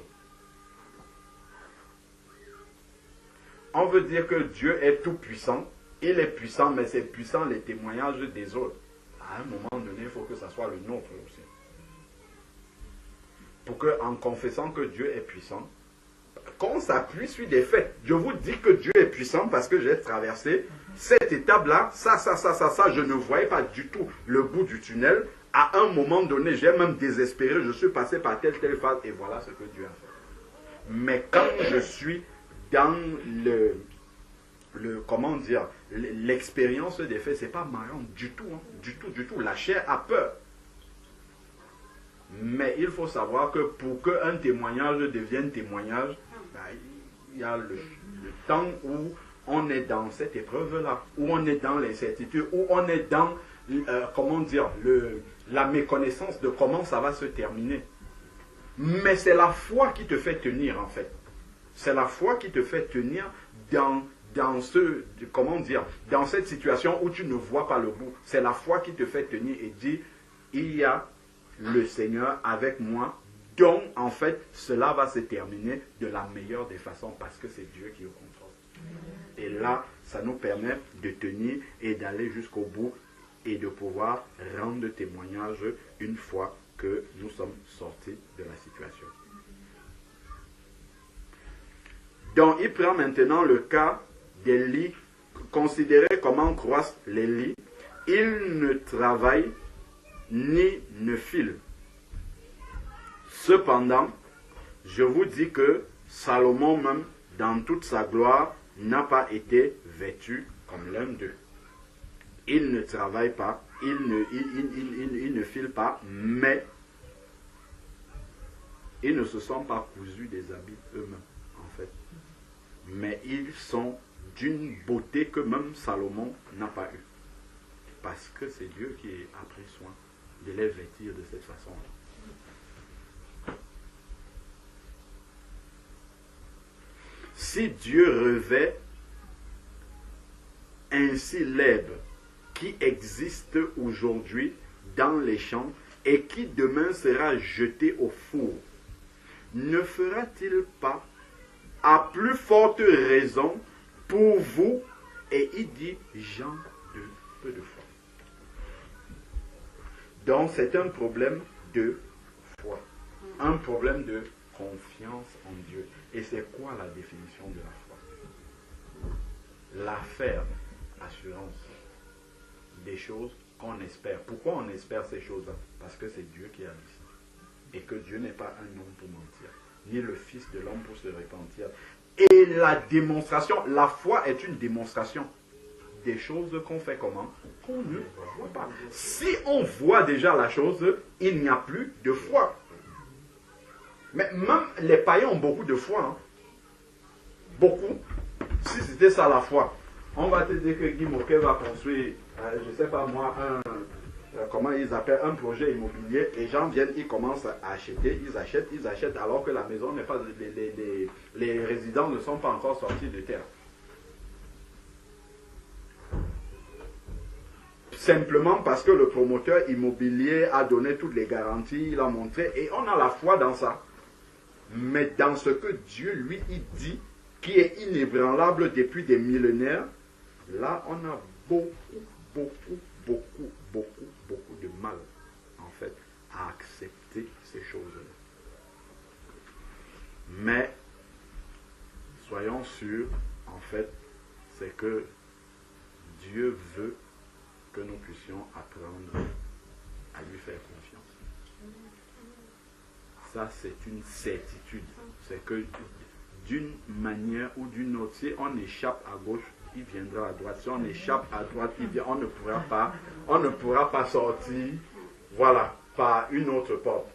On veut dire que Dieu est tout puissant. Il est puissant, mais c'est puissant les témoignages des autres. À un moment donné, il faut que ça soit le nôtre aussi. Pour qu'en confessant que Dieu est puissant, qu'on s'appuie sur des faits. Je vous dis que Dieu est puissant parce que j'ai traversé cette étape-là, ça, je ne voyais pas du tout le bout du tunnel. À un moment donné, j'ai même désespéré, je suis passé par telle phase et voilà ce que Dieu a fait. Mais quand je suis dans comment dire, l'expérience des faits, c'est pas marrant du tout, hein, du tout. La chair a peur. Mais il faut savoir que pour qu'un témoignage devienne témoignage, il y a le temps où on est dans cette épreuve-là, où on est dans l'incertitude, où on est dans, comment dire, la méconnaissance de comment ça va se terminer. Mais c'est la foi qui te fait tenir, en fait. C'est la foi qui te fait tenir dans cette situation où tu ne vois pas le bout. C'est la foi qui te fait tenir et dire, il y a le Seigneur avec moi, donc en fait cela va se terminer de la meilleure des façons parce que c'est Dieu qui est au contrôle. Et là, ça nous permet de tenir et d'aller jusqu'au bout et de pouvoir rendre témoignage une fois que nous sommes sortis de la situation. Donc il prend maintenant le cas des lits, considérez comment croissent les lits. Ils ne travaillent ni ne filent. Cependant, je vous dis que Salomon même, dans toute sa gloire, n'a pas été vêtu comme l'un d'eux. Il ne travaille pas, il ne file pas, mais ils ne se sont pas cousus des habits eux-mêmes, en fait. Mais ils sont d'une beauté que même Salomon n'a pas eue. Parce que c'est Dieu qui a pris soin de les vêtir de cette façon-là. Si Dieu revêt ainsi l'herbe qui existe aujourd'hui dans les champs et qui demain sera jetée au four, ne fera-t-il pas à plus forte raison pour vous? Et il dit gens de peu de foi. Donc c'est un problème de foi, un problème de confiance en Dieu. Et c'est quoi la définition de la foi? La ferme assurance des choses qu'on espère. Pourquoi on espère ces choses-là? Parce que c'est Dieu qui a dit ça. Et que Dieu n'est pas un homme pour mentir, ni le Fils de l'homme pour se repentir. Et la démonstration, la foi est une démonstration des choses qu'on fait comment? Qu'on ne voit pas. Si on voit déjà la chose, il n'y a plus de foi. Mais même les païens ont beaucoup de foi. Hein. Beaucoup. Si c'était ça la foi, on va te dire que Guy Moquet va construire, je ne sais pas moi, comment ils appellent, un projet immobilier. Les gens viennent, ils commencent à acheter, ils achètent, alors que la maison n'est pas, les résidents ne sont pas encore sortis de terre. simplement parce que le promoteur immobilier a donné toutes les garanties, il a montré, et on a la foi dans ça. Mais dans ce que Dieu lui il dit, qui est inébranlable depuis des millénaires, là on a beaucoup de mal, en fait, à accepter ces choses-là. Mais, soyons sûrs, en fait, c'est que Dieu veut que nous puissions apprendre à lui faire confiance. Ça, c'est une certitude. C'est que d'une manière ou d'une autre, si on échappe à gauche, il viendra à droite. Si on échappe à droite, on ne pourra pas sortir, voilà, par une autre porte,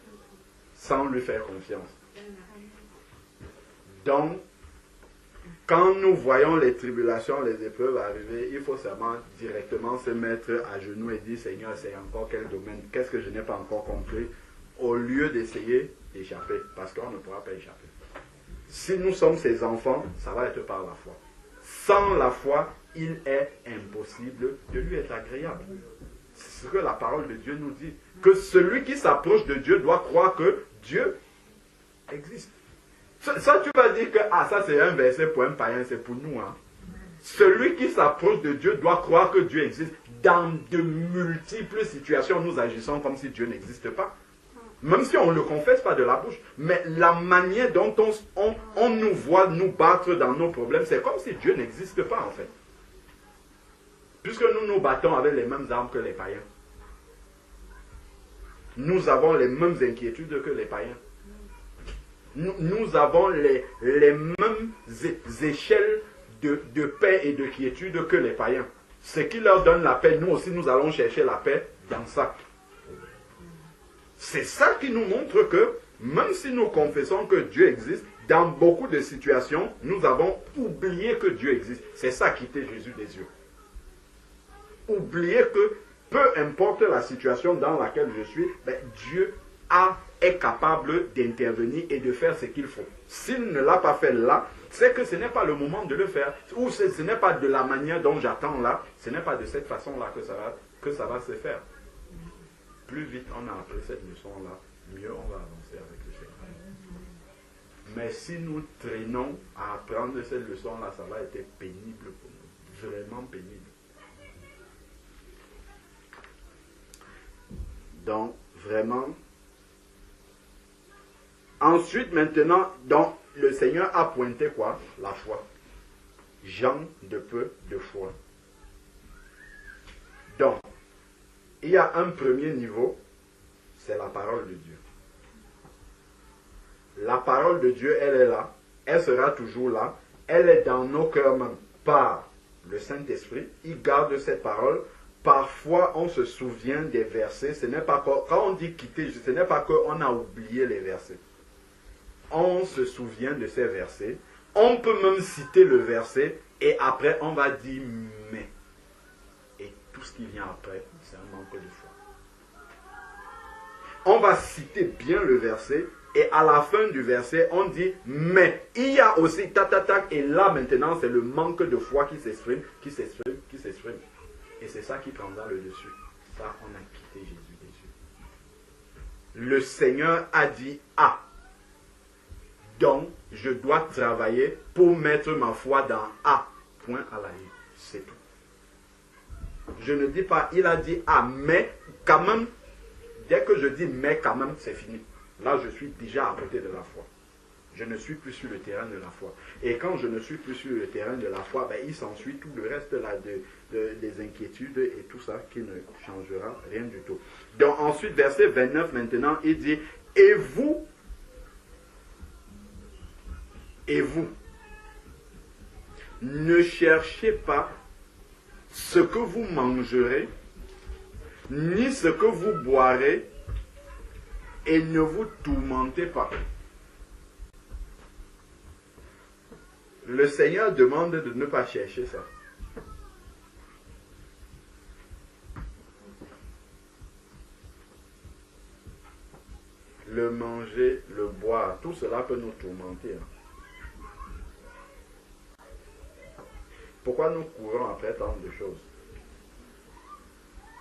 sans lui faire confiance. Donc, quand nous voyons les tribulations, les épreuves arriver, il faut seulement directement se mettre à genoux et dire, Seigneur, c'est encore quel domaine, qu'est-ce que je n'ai pas encore compris, au lieu d'essayer d'échapper, parce qu'on ne pourra pas échapper. Si nous sommes ses enfants, ça va être par la foi. Sans la foi, il est impossible de lui être agréable. C'est ce que la parole de Dieu nous dit. Que celui qui s'approche de Dieu doit croire que Dieu existe. Ça, tu vas dire que ça c'est un verset pour un païen, c'est pour nous. Hein. Celui qui s'approche de Dieu doit croire que Dieu existe. Dans de multiples situations, nous agissons comme si Dieu n'existe pas. Même si on ne le confesse pas de la bouche. Mais la manière dont on nous voit nous battre dans nos problèmes, c'est comme si Dieu n'existe pas en fait. Puisque nous nous battons avec les mêmes armes que les païens. Nous avons les mêmes inquiétudes que les païens. Nous avons les mêmes échelles de paix et de quiétude que les païens. Ce qui leur donne la paix, nous aussi nous allons chercher la paix dans ça. C'est ça qui nous montre que, même si nous confessons que Dieu existe, dans beaucoup de situations, nous avons oublié que Dieu existe. C'est ça quitter Jésus des yeux. Oublier que, peu importe la situation dans laquelle je suis, Dieu est capable d'intervenir et de faire ce qu'il faut. S'il ne l'a pas fait là, c'est que ce n'est pas le moment de le faire. Ou ce n'est pas de la manière dont j'attends là. Ce n'est pas de cette façon-là que ça va se faire. Plus vite on a appris cette leçon-là, mieux on va avancer avec le Seigneur. Mais si nous traînons à apprendre cette leçon-là, ça va être pénible pour nous. Vraiment pénible. Donc, vraiment. Ensuite, maintenant, donc, le Seigneur a pointé quoi? La foi. Gens de peu de foi. Donc, il y a un premier niveau, c'est la parole de Dieu. La parole de Dieu, elle est là, elle sera toujours là, elle est dans nos cœurs même par le Saint-Esprit, il garde cette parole. Parfois, on se souvient des versets, ce n'est pas quand on dit quitter, ce n'est pas qu'on a oublié les versets. On se souvient de ces versets, on peut même citer le verset, et après on va dire mais. Et tout ce qui vient après, c'est un manque de foi. On va citer bien le verset, et à la fin du verset, on dit mais. Il y a aussi tac, et là maintenant, c'est le manque de foi qui s'exprime. Et c'est ça qui prendra le dessus. Ça, on a quitté Jésus des yeux. Le Seigneur a dit donc, je dois travailler pour mettre ma foi dans point à la ligne. C'est tout. Je ne dis pas, il a dit mais quand même, dès que je dis mais quand même, c'est fini. Là, je suis déjà à côté de la foi. Je ne suis plus sur le terrain de la foi. Et quand je ne suis plus sur le terrain de la foi, il s'ensuit tout le reste là des inquiétudes et tout ça qui ne changera rien du tout. Donc ensuite, verset 29 maintenant, il dit, et vous, ne cherchez pas ce que vous mangerez, ni ce que vous boirez, et ne vous tourmentez pas. Le Seigneur demande de ne pas chercher ça. Le manger, le boire, tout cela peut nous tourmenter. Pourquoi nous courons après tant de choses?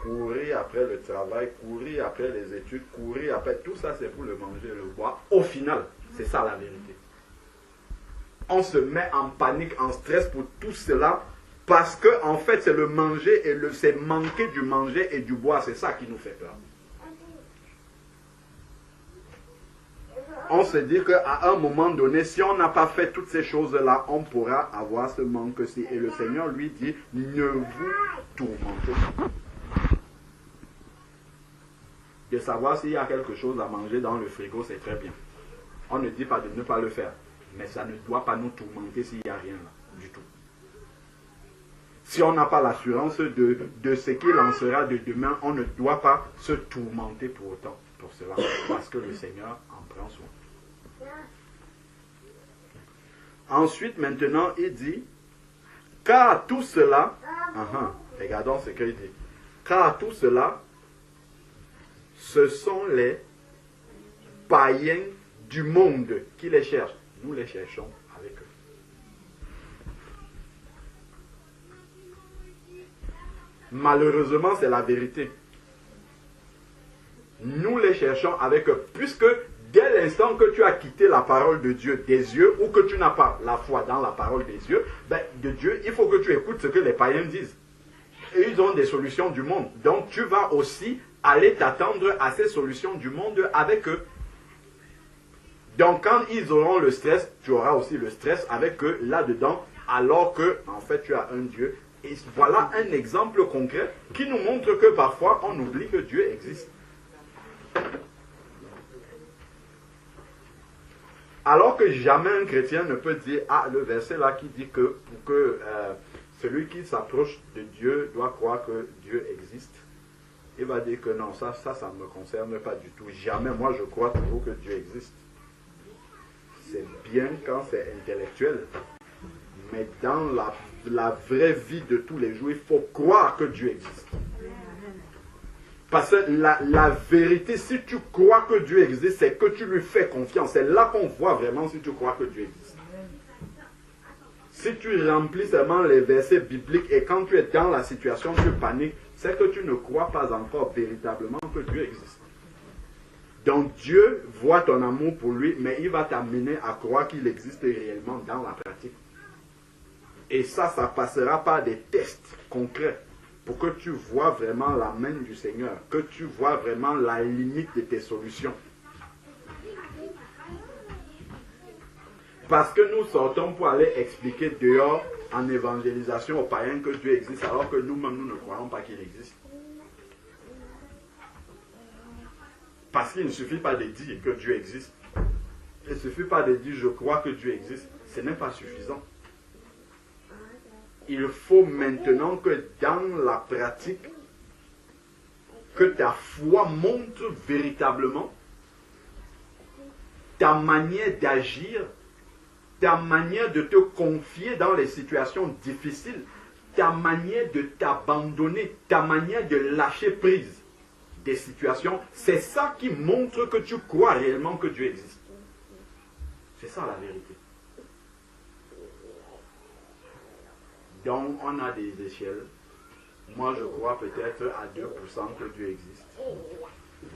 courir après le travail, courir après les études, courir après tout ça, c'est pour le manger et le boire. Au final, c'est ça la vérité. On se met en panique, en stress pour tout cela, parce que en fait, c'est le manger et c'est manquer du manger et du boire, c'est ça qui nous fait peur. On se dit qu'à un moment donné, si on n'a pas fait toutes ces choses-là, on pourra avoir ce manque-ci. Et le Seigneur lui dit, ne vous tourmentez pas. De savoir s'il y a quelque chose à manger dans le frigo, c'est très bien. On ne dit pas de ne pas le faire. Mais ça ne doit pas nous tourmenter s'il n'y a rien là, du tout. Si on n'a pas l'assurance de ce qu'il en sera de demain, on ne doit pas se tourmenter pour autant, pour cela. Parce que le Seigneur en prend soin. Ensuite, maintenant, il dit, car tout cela, regardons ce qu'il dit, car tout cela, ce sont les païens du monde qui les cherchent. Nous les cherchons avec eux. Malheureusement, c'est la vérité. Nous les cherchons avec eux, puisque dès l'instant que tu as quitté la parole de Dieu des yeux, ou que tu n'as pas la foi dans la parole des yeux, de Dieu, il faut que tu écoutes ce que les païens disent. Et ils ont des solutions du monde. Donc tu vas aussi aller t'attendre à ces solutions du monde avec eux. Donc quand ils auront le stress, tu auras aussi le stress avec eux là-dedans, alors que en fait tu as un Dieu. Et voilà un exemple concret qui nous montre que parfois on oublie que Dieu existe. Alors que jamais un chrétien ne peut dire, le verset là qui dit que pour que celui qui s'approche de Dieu doit croire que Dieu existe. Il va dire que non, ça ne me concerne pas du tout. Jamais, moi je crois toujours que Dieu existe. C'est bien quand c'est intellectuel. Mais dans la vraie vie de tous les jours, il faut croire que Dieu existe. Parce que la vérité, si tu crois que Dieu existe, c'est que tu lui fais confiance. C'est là qu'on voit vraiment si tu crois que Dieu existe. Si tu remplis seulement les versets bibliques et quand tu es dans la situation, tu paniques, c'est que tu ne crois pas encore véritablement que Dieu existe. Donc Dieu voit ton amour pour lui, mais il va t'amener à croire qu'il existe réellement dans la pratique. Et ça passera par des tests concrets pour que tu vois vraiment la main du Seigneur, que tu vois vraiment la limite de tes solutions. Parce que nous sortons pour aller expliquer dehors en évangélisation aux païens que Dieu existe, alors que nous-mêmes, nous ne croyons pas qu'il existe. Parce qu'il ne suffit pas de dire que Dieu existe. Il ne suffit pas de dire je crois que Dieu existe. Ce n'est pas suffisant. Il faut maintenant que dans la pratique, que ta foi montre véritablement ta manière d'agir, ta manière de te confier dans les situations difficiles, ta manière de t'abandonner, ta manière de lâcher prise des situations. C'est ça qui montre que tu crois réellement que Dieu existe. C'est ça la vérité. Donc, on a des échelles. Moi, je crois peut-être à 2% que Dieu existe.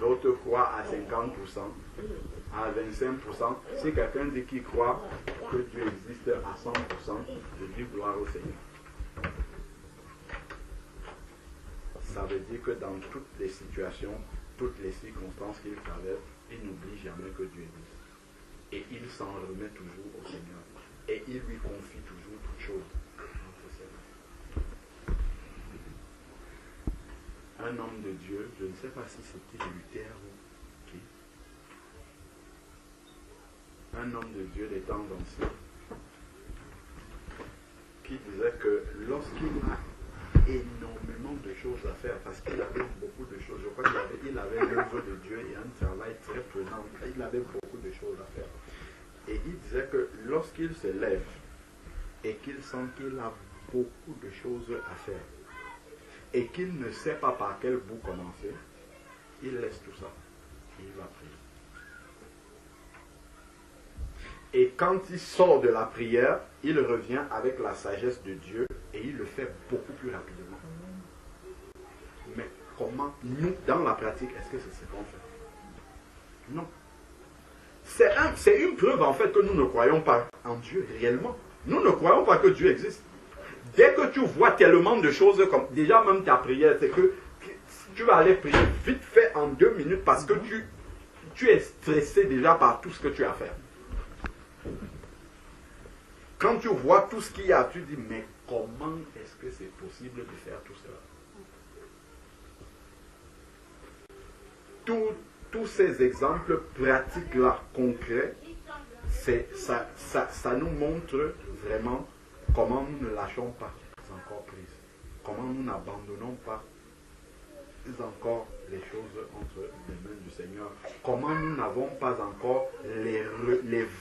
L'autre croit à 50%, à 25%. Si quelqu'un dit qu'il croit que Dieu existe à 100%, je dis gloire au Seigneur. Ça veut dire que dans toutes les situations, toutes les circonstances qu'il traverse, il n'oublie jamais que Dieu existe. Et il s'en remet toujours au Seigneur. Et il lui confie toujours toutes choses. Un homme de Dieu, je ne sais pas si c'était Luther ou qui, un homme de Dieu des temps anciens, qui disait que lorsqu'il a énormément de choses à faire, parce qu'il avait beaucoup de choses, je crois qu'il avait l'œuvre de Dieu et un travail très prenant, il avait beaucoup de choses à faire. Et il disait que lorsqu'il se lève et qu'il sent qu'il a beaucoup de choses à faire, et qu'il ne sait pas par quel bout commencer, il laisse tout ça. Et il va prier. Et quand il sort de la prière, il revient avec la sagesse de Dieu et il le fait beaucoup plus rapidement. Mais comment nous, dans la pratique, est-ce que c'est ce qu'on fait? Non. C'est une preuve en fait que nous ne croyons pas en Dieu réellement. Nous ne croyons pas que Dieu existe. Dès que tu vois tellement de choses comme, déjà même ta prière, c'est que tu vas aller prier vite fait en 2 minutes parce que tu es stressé déjà par tout ce que tu as à faire. Quand tu vois tout ce qu'il y a, tu dis, mais comment est-ce que c'est possible de faire tout cela? Tous ces exemples pratiques-là, concrets, ça nous montre vraiment comment nous ne lâchons pas encore prise. Comment nous n'abandonnons pas encore les choses entre les mains du Seigneur. Comment nous n'avons pas encore les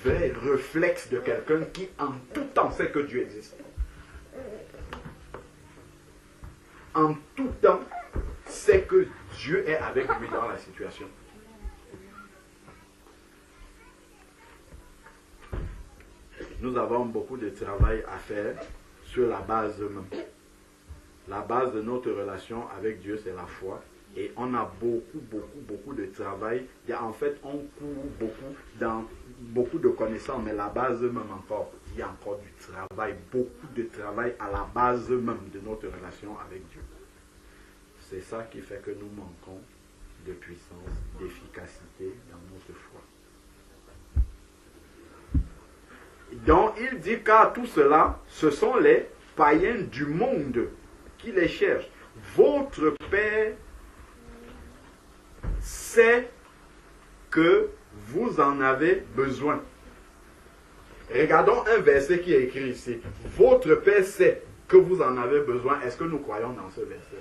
vrais réflexes de quelqu'un qui en tout temps sait que Dieu existe. En tout temps sait que Dieu est avec lui dans la situation. Nous avons beaucoup de travail à faire sur la base même. La base de notre relation avec Dieu, c'est la foi. Et on a beaucoup de travail. En fait, on court beaucoup dans beaucoup de connaissances, mais la base même encore, il y a encore du travail, beaucoup de travail à la base même de notre relation avec Dieu. C'est ça qui fait que nous manquons de puissance, d'efficacité dans notre foi. Donc, il dit car tout cela, ce sont les païens du monde qui les cherchent. Votre Père sait que vous en avez besoin. Regardons un verset qui est écrit ici. Votre Père sait que vous en avez besoin. Est-ce que nous croyons dans ce verset?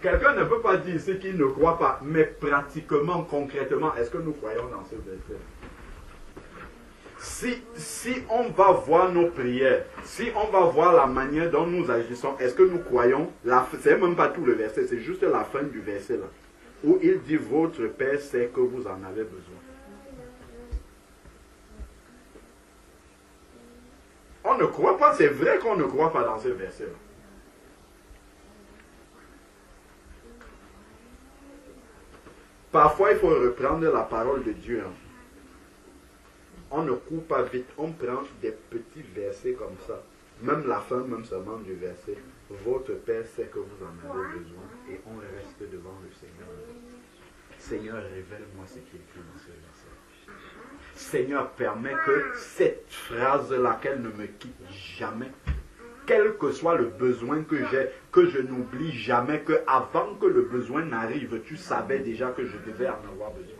Quelqu'un ne peut pas dire ici qu'il ne croit pas, mais pratiquement, concrètement, est-ce que nous croyons dans ce verset? Si on va voir nos prières, si on va voir la manière dont nous agissons, est-ce que nous croyons? C'est même pas tout le verset, c'est juste la fin du verset là, où il dit votre Père sait que vous en avez besoin. On ne croit pas, c'est vrai qu'on ne croit pas dans ce verset là. Parfois, il faut reprendre la parole de Dieu. On ne court pas vite, on prend des petits versets comme ça. Même la fin, même seulement du verset. Votre Père sait que vous en avez besoin et on reste devant le Seigneur. Seigneur, révèle-moi ce qui est écrit dans ce verset. Seigneur, permets que cette phrase-là, qu'elle ne me quitte jamais. Quel que soit le besoin que j'ai, que je n'oublie jamais que avant que le besoin n'arrive, tu savais déjà que je devais en avoir besoin.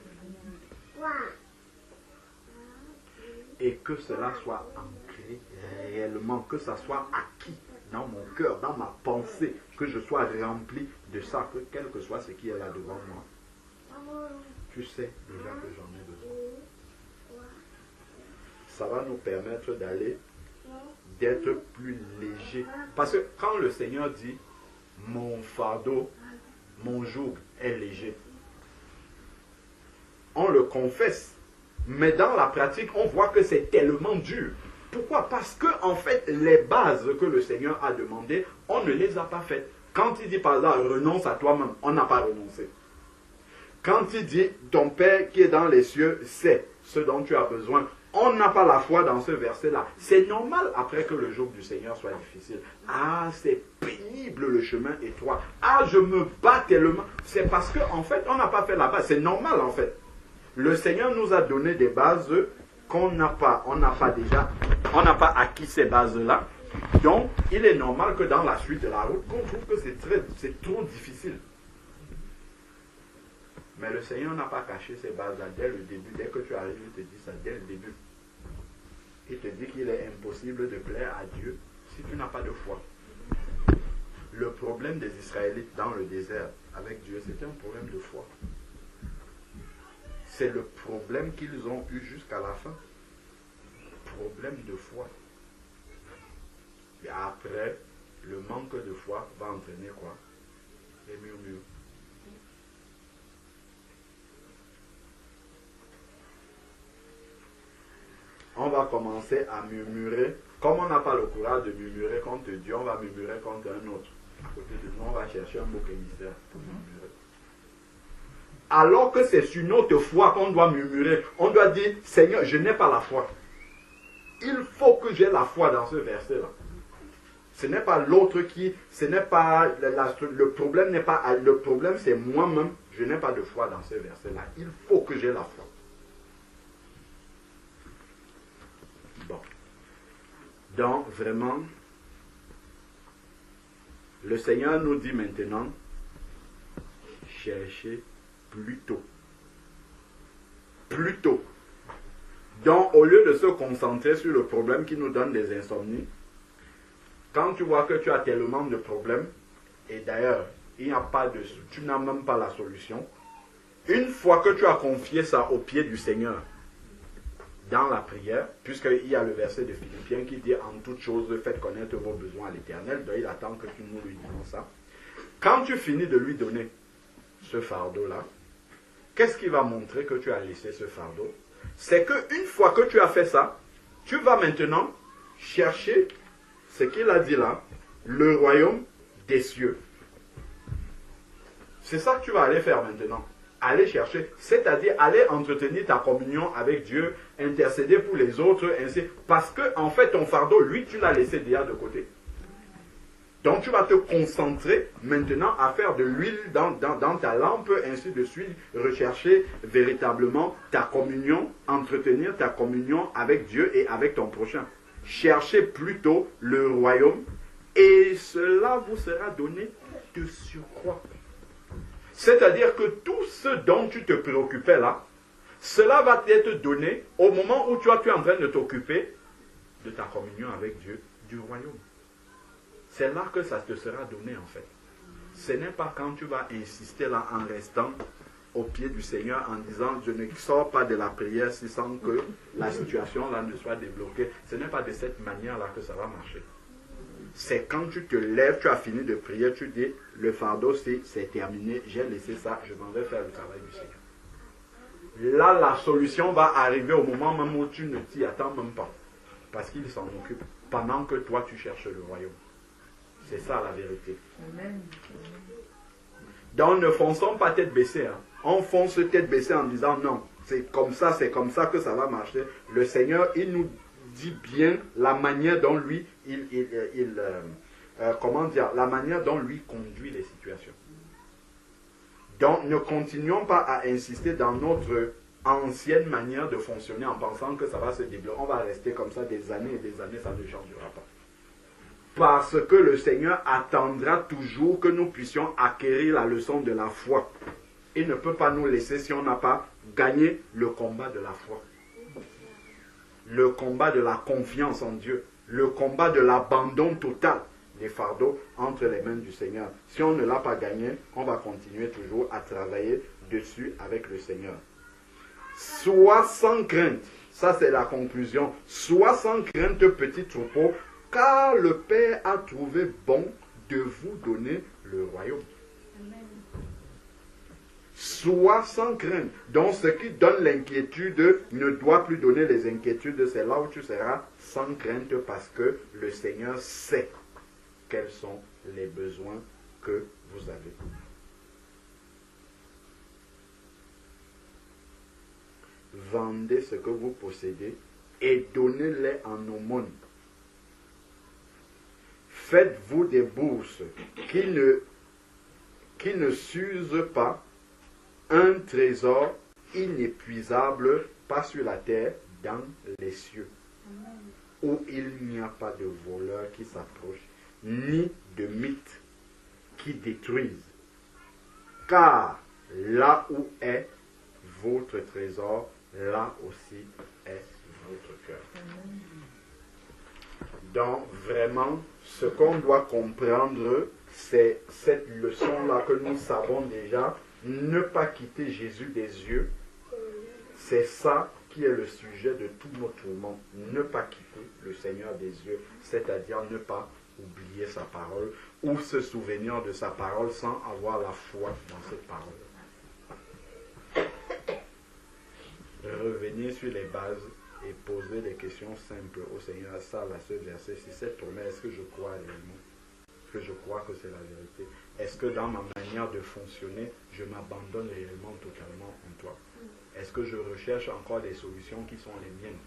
Et que cela soit ancré réellement, que ça soit acquis dans mon cœur, dans ma pensée, que je sois rempli de ça, que quel que soit ce qui est là devant moi, tu sais déjà que j'en ai besoin. Ça va nous permettre d'être plus léger. Parce que quand le Seigneur dit, mon fardeau, mon joug est léger, on le confesse. Mais dans la pratique, on voit que c'est tellement dur. Pourquoi? Parce que, en fait, les bases que le Seigneur a demandées, on ne les a pas faites. Quand il dit, par exemple, renonce à toi-même, on n'a pas renoncé. Quand il dit, ton Père qui est dans les cieux sait ce dont tu as besoin, on n'a pas la foi dans ce verset-là. C'est normal après que le jour du Seigneur soit difficile. Ah, c'est pénible le chemin étroit. Ah, je me bats tellement. C'est parce qu'en fait, on n'a pas fait la base. C'est normal en fait. Le Seigneur nous a donné des bases qu'on n'a pas. On n'a pas acquis ces bases-là. Donc, il est normal que dans la suite de la route, qu'on trouve que c'est trop difficile. Mais le Seigneur n'a pas caché ces bases-là dès le début. Dès que tu arrives, il te dit ça dès le début. Il te dit qu'il est impossible de plaire à Dieu si tu n'as pas de foi. Le problème des Israélites dans le désert avec Dieu, c'était un problème de foi. C'est le problème qu'ils ont eu jusqu'à la fin. Problème de foi. Et après, le manque de foi va entraîner quoi? Les murmures. On va commencer à murmurer Comme on n'a pas le courage de murmurer contre Dieu, on va murmurer contre un autre. À côté de nous, on va chercher un bouc émissaire pour murmurer. Alors que c'est sur notre foi qu'on doit murmurer. On doit dire, Seigneur, je n'ai pas la foi. Il faut que j'ai la foi dans ce verset-là. Ce n'est pas l'autre qui, ce n'est pas, le problème n'est pas, le problème c'est moi-même, je n'ai pas de foi dans ce verset-là. Il faut que j'ai la foi. Bon. Donc, vraiment, le Seigneur nous dit maintenant, cherchez plutôt. Plutôt. Donc, au lieu de se concentrer sur le problème qui nous donne des insomnies, quand tu vois que tu as tellement de problèmes, et d'ailleurs, il n'y a pas de, tu n'as même pas la solution, une fois que tu as confié ça aux pieds du Seigneur, dans la prière, puisqu'il y a le verset de Philippiens qui dit en toute chose, faites connaître vos besoins à l'Éternel, donc il attend que tu nous lui disions ça. Quand tu finis de lui donner ce fardeau-là, qu'est-ce qui va montrer que tu as laissé ce fardeau? C'est qu'une fois que tu as fait ça, tu vas maintenant chercher ce qu'il a dit là, le royaume des cieux. C'est ça que tu vas aller faire maintenant. Aller chercher, c'est-à-dire aller entretenir ta communion avec Dieu, intercéder pour les autres, ainsi. Parce que, en fait, ton fardeau, lui, tu l'as laissé déjà de côté. Donc, tu vas te concentrer maintenant à faire de l'huile dans ta lampe, ainsi de suite, rechercher véritablement ta communion, entretenir ta communion avec Dieu et avec ton prochain. Cherchez plutôt le royaume et cela vous sera donné de surcroît. C'est-à-dire que tout ce dont tu te préoccupais là, cela va t'être donné au moment où tu es en train de t'occuper de ta communion avec Dieu, du royaume. C'est là que ça te sera donné en fait. Ce n'est pas quand tu vas insister là en restant au pied du Seigneur en disant je ne sors pas de la prière sans que la situation là ne soit débloquée. Ce n'est pas de cette manière là que ça va marcher. C'est quand tu te lèves, tu as fini de prier, tu dis le fardeau c'est terminé, j'ai laissé ça, je m'en vais faire le travail du Seigneur. Là la solution va arriver au moment même où tu ne t'y attends même pas. Parce qu'il s'en occupe pendant que toi tu cherches le royaume. C'est ça la vérité. Amen. Donc ne fonçons pas tête baissée. Hein. On fonce tête baissée en disant non, c'est comme ça que ça va marcher. Le Seigneur, il nous dit bien la manière dont lui, la manière dont lui conduit les situations. Donc ne continuons pas à insister dans notre ancienne manière de fonctionner en pensant que ça va se débloquer. On va rester comme ça des années et des années, ça ne changera pas. Parce que le Seigneur attendra toujours que nous puissions acquérir la leçon de la foi. Il ne peut pas nous laisser si on n'a pas gagné le combat de la foi. Le combat de la confiance en Dieu. Le combat de l'abandon total des fardeaux entre les mains du Seigneur. Si on ne l'a pas gagné, on va continuer toujours à travailler dessus avec le Seigneur. Sois sans crainte. Ça c'est la conclusion. Sois sans crainte, petit troupeau, car le Père a trouvé bon de vous donner le royaume. Amen. Sois sans crainte. Donc ce qui donne l'inquiétude ne doit plus donner les inquiétudes. C'est là où tu seras sans crainte parce que le Seigneur sait quels sont les besoins que vous avez. Vendez ce que vous possédez et donnez-les en aumône. Faites-vous des bourses qui ne s'usent pas, un trésor inépuisable, pas sur la terre, dans les cieux, où il n'y a pas de voleurs qui s'approchent, ni de mythes qui détruisent. Car là où est votre trésor, là aussi est votre cœur. Donc vraiment, ce qu'on doit comprendre, c'est cette leçon-là que nous savons déjà, ne pas quitter Jésus des yeux. C'est ça qui est le sujet de tout notre monde. Ne pas quitter le Seigneur des yeux, c'est-à-dire ne pas oublier sa parole ou se souvenir de sa parole sans avoir la foi dans cette parole. Revenir sur les bases et poser des questions simples au Seigneur, ça, là, ce verset, si cette promesse, est-ce que je crois réellement? Est-ce que je crois que c'est la vérité? Est-ce que dans ma manière de fonctionner, je m'abandonne réellement totalement en toi? Est-ce que je recherche encore des solutions qui sont les miennes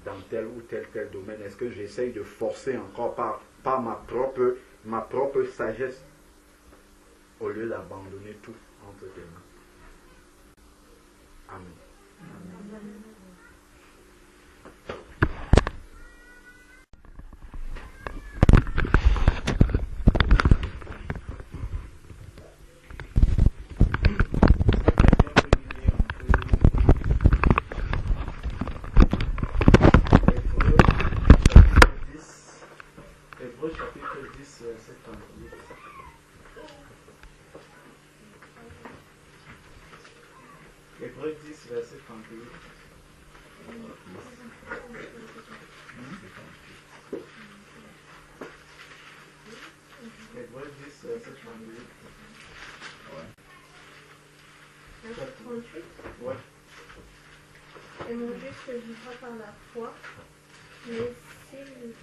dans tel ou tel domaine? Est-ce que j'essaye de forcer encore par ma propre sagesse au lieu d'abandonner tout entre tes mains? Amen. Hébreux chapitre 10, verset 38. Hébreux 10, verset 38. Hébreux 10, verset 38. Verset 38. Ouais. Et mon juste vivra par la foi, mais s'il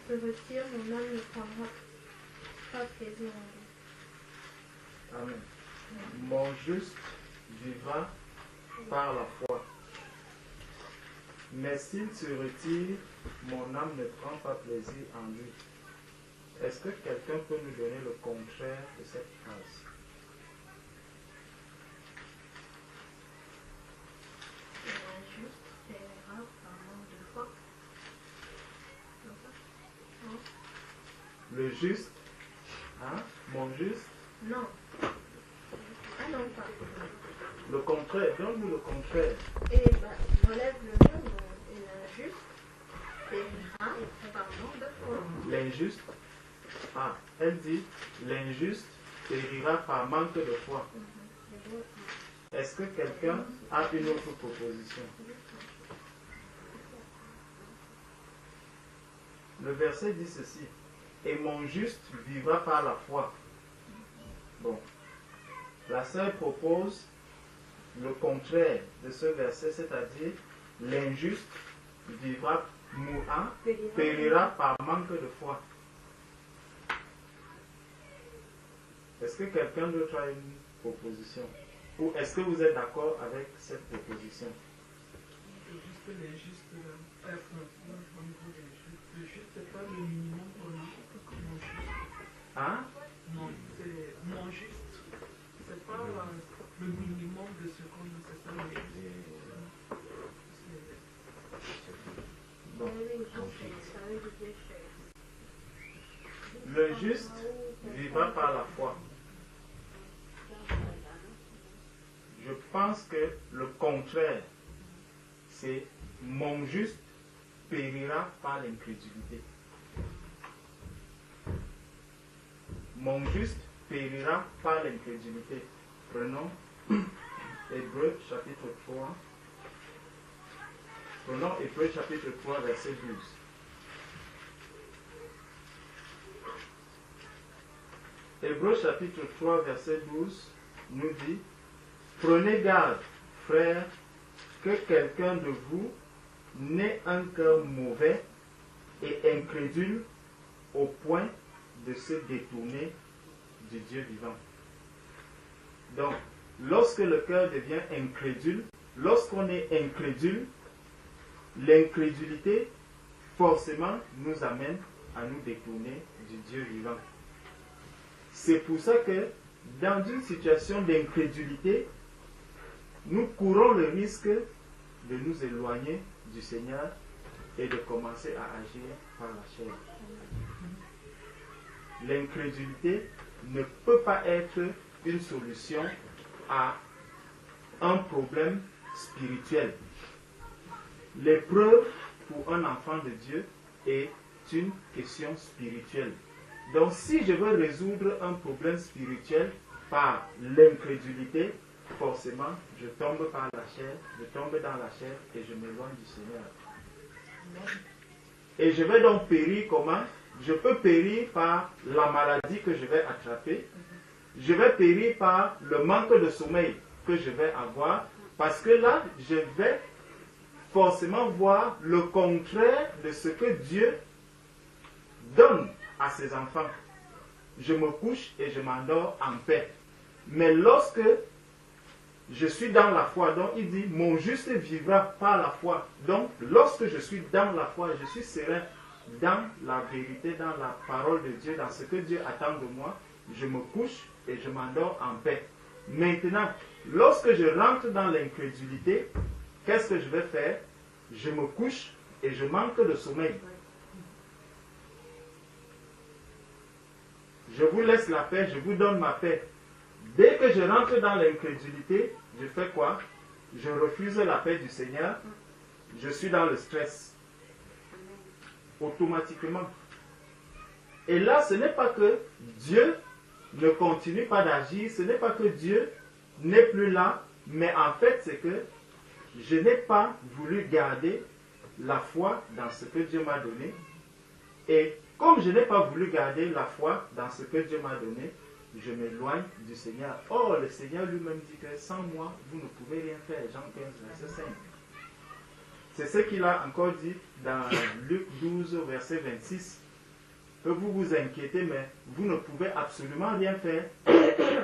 se retire, mon âme ne prendra pas plaisir en lui. Amen. Mon juste vivra par la foi. Mais s'il se retire, mon âme ne prend pas plaisir en lui. Est-ce que quelqu'un peut nous donner le contraire de cette phrase? L'injuste périra par manque de foi. Non. Le juste, hein? Mon juste, Non. Ah non, pas. le contraire, donne-nous le contraire. Et relève le mot, et l'injuste périra par manque de foi. L'injuste, ah, elle dit, l'injuste périra par manque de foi. Est-ce que quelqu'un a une autre proposition? Le verset dit ceci, et mon juste vivra par la foi. Bon, la sœur propose le contraire de ce verset, c'est-à-dire l'injuste vivra, mourra, périra par manque de foi. Est-ce que quelqu'un d'autre a une proposition? Ou est-ce que vous êtes d'accord avec cette proposition? Juste l'injuste, le juste n'est pas le minimum qu'on a comme mon juste. Hein? Non, c'est mon juste. C'est pas le minimum de ce qu'on a, c'est ça le juste. Bon. Ça veut dire Le juste vivra par la foi. Je pense que le contraire, c'est mon juste périra par l'incrédulité. Mon juste périra par l'incrédulité. Prenons Hébreux chapitre 3. Prenons Hébreux chapitre 3, verset 12. Hébreux chapitre 3, verset 12 nous dit: prenez garde, frères, que quelqu'un de vous n'ait un cœur mauvais et incrédule au point de se détourner du Dieu vivant. Donc, lorsque le cœur devient incrédule, lorsqu'on est incrédule, l'incrédulité forcément nous amène à nous détourner du Dieu vivant. C'est pour ça que dans une situation d'incrédulité, nous courons le risque de nous éloigner du Seigneur et de commencer à agir par la chair. L'incrédulité ne peut pas être une solution à un problème spirituel. L'épreuve pour un enfant de Dieu est une question spirituelle. Donc si je veux résoudre un problème spirituel par l'incrédulité, forcément je tombe par la chair, je tombe dans la chair et je m'éloigne du Seigneur. Et je vais donc périr comment? Je peux périr par la maladie que je vais attraper. Je vais périr par le manque de sommeil que je vais avoir. Parce que là, je vais forcément voir le contraire de ce que Dieu donne à ses enfants. Je me couche et je m'endors en paix. Mais lorsque je suis dans la foi, donc il dit, mon juste vivra par la foi. Donc, lorsque je suis dans la foi, je suis serein dans la vérité, dans la parole de Dieu, dans ce que Dieu attend de moi, je me couche et je m'endors en paix. Maintenant, lorsque je rentre dans l'incrédulité, qu'est-ce que je vais faire? Je me couche et je manque de sommeil. Je vous laisse la paix, je vous donne ma paix. Dès que je rentre dans l'incrédulité, je fais quoi? Je refuse la paix du Seigneur. Je suis dans le stress. Automatiquement. Et là, ce n'est pas que Dieu ne continue pas d'agir, ce n'est pas que Dieu n'est plus là, mais en fait, c'est que je n'ai pas voulu garder la foi dans ce que Dieu m'a donné. Et comme je n'ai pas voulu garder la foi dans ce que Dieu m'a donné, je m'éloigne du Seigneur. Or, le Seigneur lui-même dit que sans moi, vous ne pouvez rien faire. Jean 15, verset 5. C'est ce qu'il a encore dit dans Luc 12, verset 26. Que vous vous inquiétez, mais vous ne pouvez absolument rien faire.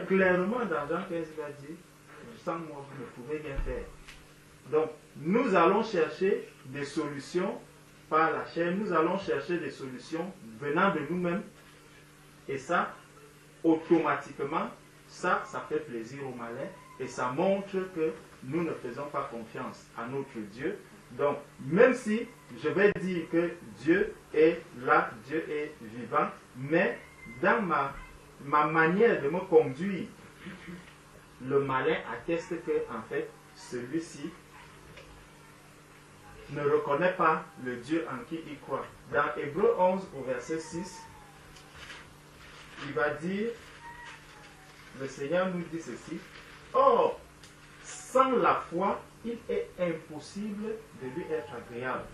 Clairement, dans Jean 15, il va dire, sans moi, vous ne pouvez rien faire. Donc, nous allons chercher des solutions par la chair. Nous allons chercher des solutions venant de nous-mêmes. Et ça, automatiquement, ça fait plaisir au malin et ça montre que nous ne faisons pas confiance à notre Dieu. Donc, même si je vais dire que Dieu est là, Dieu est vivant, mais dans ma manière de me conduire, le malin atteste que, en fait, celui-ci ne reconnaît pas le Dieu en qui il croit. Dans Hébreux 11, au verset 6, il va dire, le Seigneur nous dit ceci, « Or, sans la foi, il est impossible de lui être agréable. »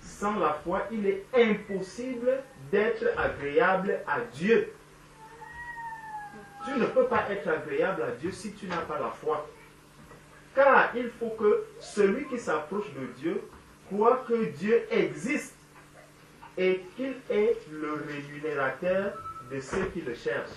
Sans la foi, il est impossible d'être agréable à Dieu. Tu ne peux pas être agréable à Dieu si tu n'as pas la foi. Car il faut que celui qui s'approche de Dieu croit que Dieu existe et qu'il est le rémunérateur de ceux qui le cherchent.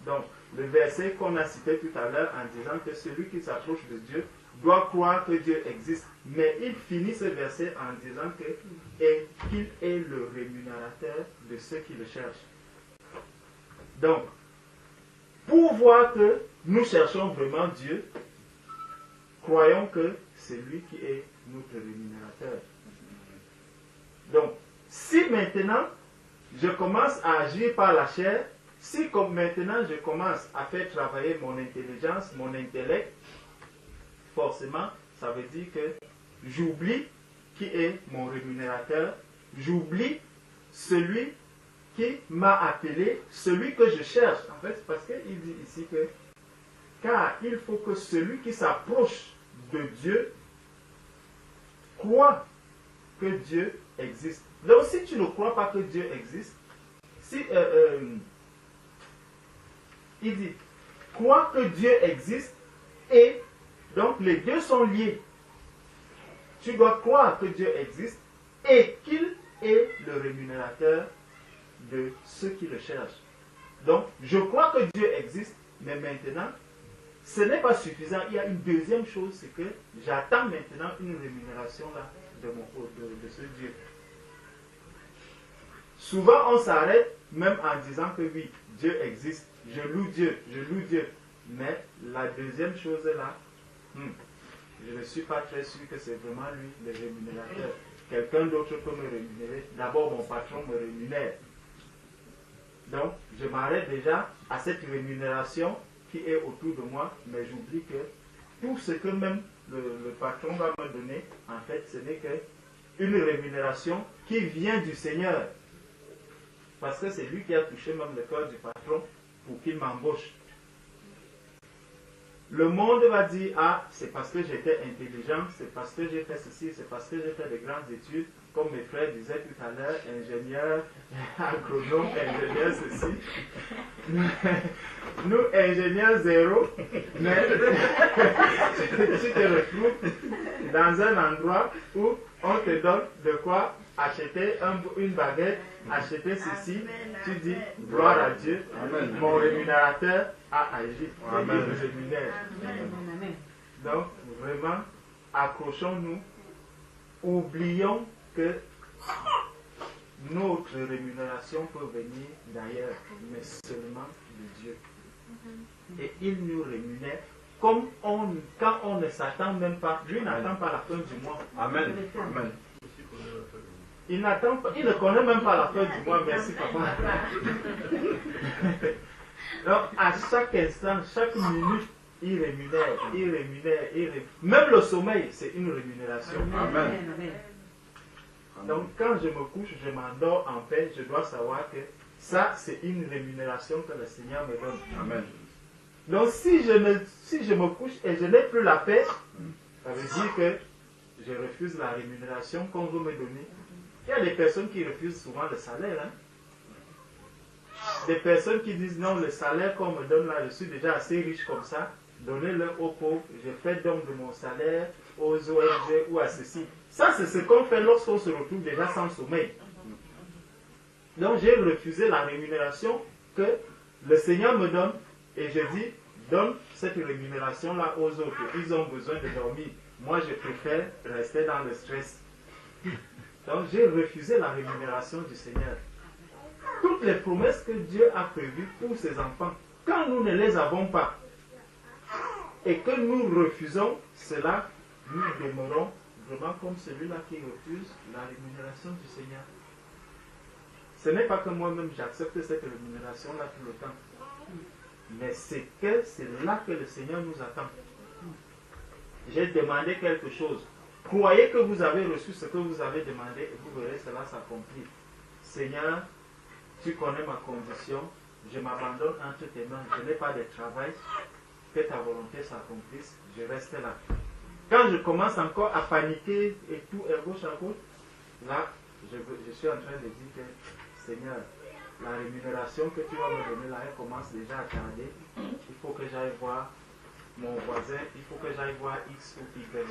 Donc, le verset qu'on a cité tout à l'heure en disant que celui qui s'approche de Dieu doit croire que Dieu existe. Mais il finit ce verset en disant qu'il est le rémunérateur de ceux qui le cherchent. Donc, pour voir que nous cherchons vraiment Dieu, croyons que c'est lui qui est notre rémunérateur. Donc, si maintenant je commence à agir par la chair, si comme maintenant je commence à faire travailler mon intelligence, mon intellect, forcément, ça veut dire que j'oublie qui est mon rémunérateur, j'oublie celui qui m'a appelé, celui que je cherche. En fait, parce qu'il dit ici que, car il faut que celui qui s'approche de Dieu croit que Dieu existe. Donc, si tu ne crois pas que Dieu existe, si il dit, crois que Dieu existe, et donc les deux sont liés. Tu dois croire que Dieu existe et qu'il est le rémunérateur de ceux qui le cherchent. Donc, je crois que Dieu existe, mais maintenant, ce n'est pas suffisant. Il y a une deuxième chose, c'est que j'attends maintenant une rémunération là, de ce Dieu. Souvent, on s'arrête même en disant que oui, Dieu existe. Je loue Dieu, je loue Dieu. Mais la deuxième chose est là, je ne suis pas très sûr que c'est vraiment lui le rémunérateur. Quelqu'un d'autre peut me rémunérer. D'abord, mon patron me rémunère. Donc, je m'arrête déjà à cette rémunération qui est autour de moi, mais j'oublie que tout ce que même le patron va me donner, en fait, ce n'est qu'une rémunération qui vient du Seigneur. Parce que c'est lui qui a touché même le cœur du patron pour qu'il m'embauche. Le monde va dire, ah, c'est parce que j'étais intelligent, c'est parce que j'ai fait ceci, c'est parce que j'ai fait de grandes études comme mes frères disaient tout à l'heure, ingénieur, agronome, ingénieur ceci. Nous, ingénieurs zéro, mais tu te retrouves dans un endroit où on te donne de quoi acheter une baguette, acheter ceci, tu dis gloire à Dieu, mon rémunérateur a agi, il me rémunère. Donc vraiment, accrochons-nous, oublions que notre rémunération peut venir d'ailleurs, mais seulement de Dieu. Et il nous rémunère comme quand on ne s'attend même pas. Lui n'attend pas la fin du mois. Amen. Amen. Il n'attend pas, il ne connaît même pas la fin du mois. Merci papa. Donc à chaque instant, chaque minute, il rémunère. Même le sommeil, c'est une rémunération. Amen. Donc quand je me couche, je m'endors en paix, je dois savoir que ça, c'est une rémunération que le Seigneur me donne. Amen. Donc si je me couche et je n'ai plus la paix, ça veut dire que je refuse la rémunération qu'on veut me donner. Il y a des personnes qui refusent souvent le salaire. Hein? Des personnes qui disent non, le salaire qu'on me donne là, je suis déjà assez riche comme ça, donnez-le aux pauvres, je fais don de mon salaire aux ONG ou à ceci. Ça, c'est ce qu'on fait lorsqu'on se retrouve déjà sans sommeil. Donc j'ai refusé la rémunération que le Seigneur me donne et je dis, donne cette rémunération-là aux autres. Ils ont besoin de dormir. Moi, je préfère rester dans le stress. Donc j'ai refusé la rémunération du Seigneur. Toutes les promesses que Dieu a prévues pour ses enfants, quand nous ne les avons pas et que nous refusons cela, nous demeurons vraiment comme celui-là qui refuse la rémunération du Seigneur. Ce n'est pas que moi-même j'accepte cette rémunération-là tout le temps. Mais c'est là que le Seigneur nous attend. J'ai demandé quelque chose. Croyez que vous avez reçu ce que vous avez demandé et vous verrez cela s'accomplir. Seigneur, tu connais ma condition, je m'abandonne entre tes mains, je n'ai pas de travail, que ta volonté s'accomplisse, je reste là. Quand je commence encore à paniquer et tout à gauche, là, je suis en train de dire que Seigneur, la rémunération que tu vas me donner là, elle commence déjà à tarder. Il faut que j'aille voir mon voisin, il faut que j'aille voir X ou Y.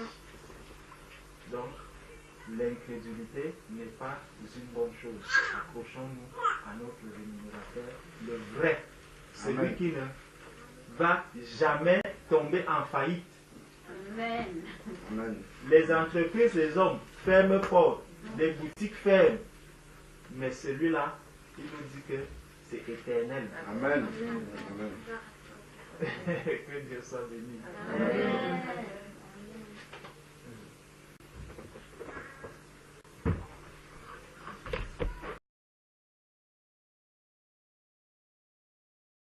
Donc, l'incrédulité n'est pas une bonne chose. Accrochons-nous à notre rémunérateur, le vrai, celui qui ne va jamais tomber en faillite. Amen. Amen. Les entreprises, les hommes ferment portes, les boutiques ferment. Mais celui-là, il nous dit que c'est éternel. Amen. Amen. Que Dieu soit béni. Amen.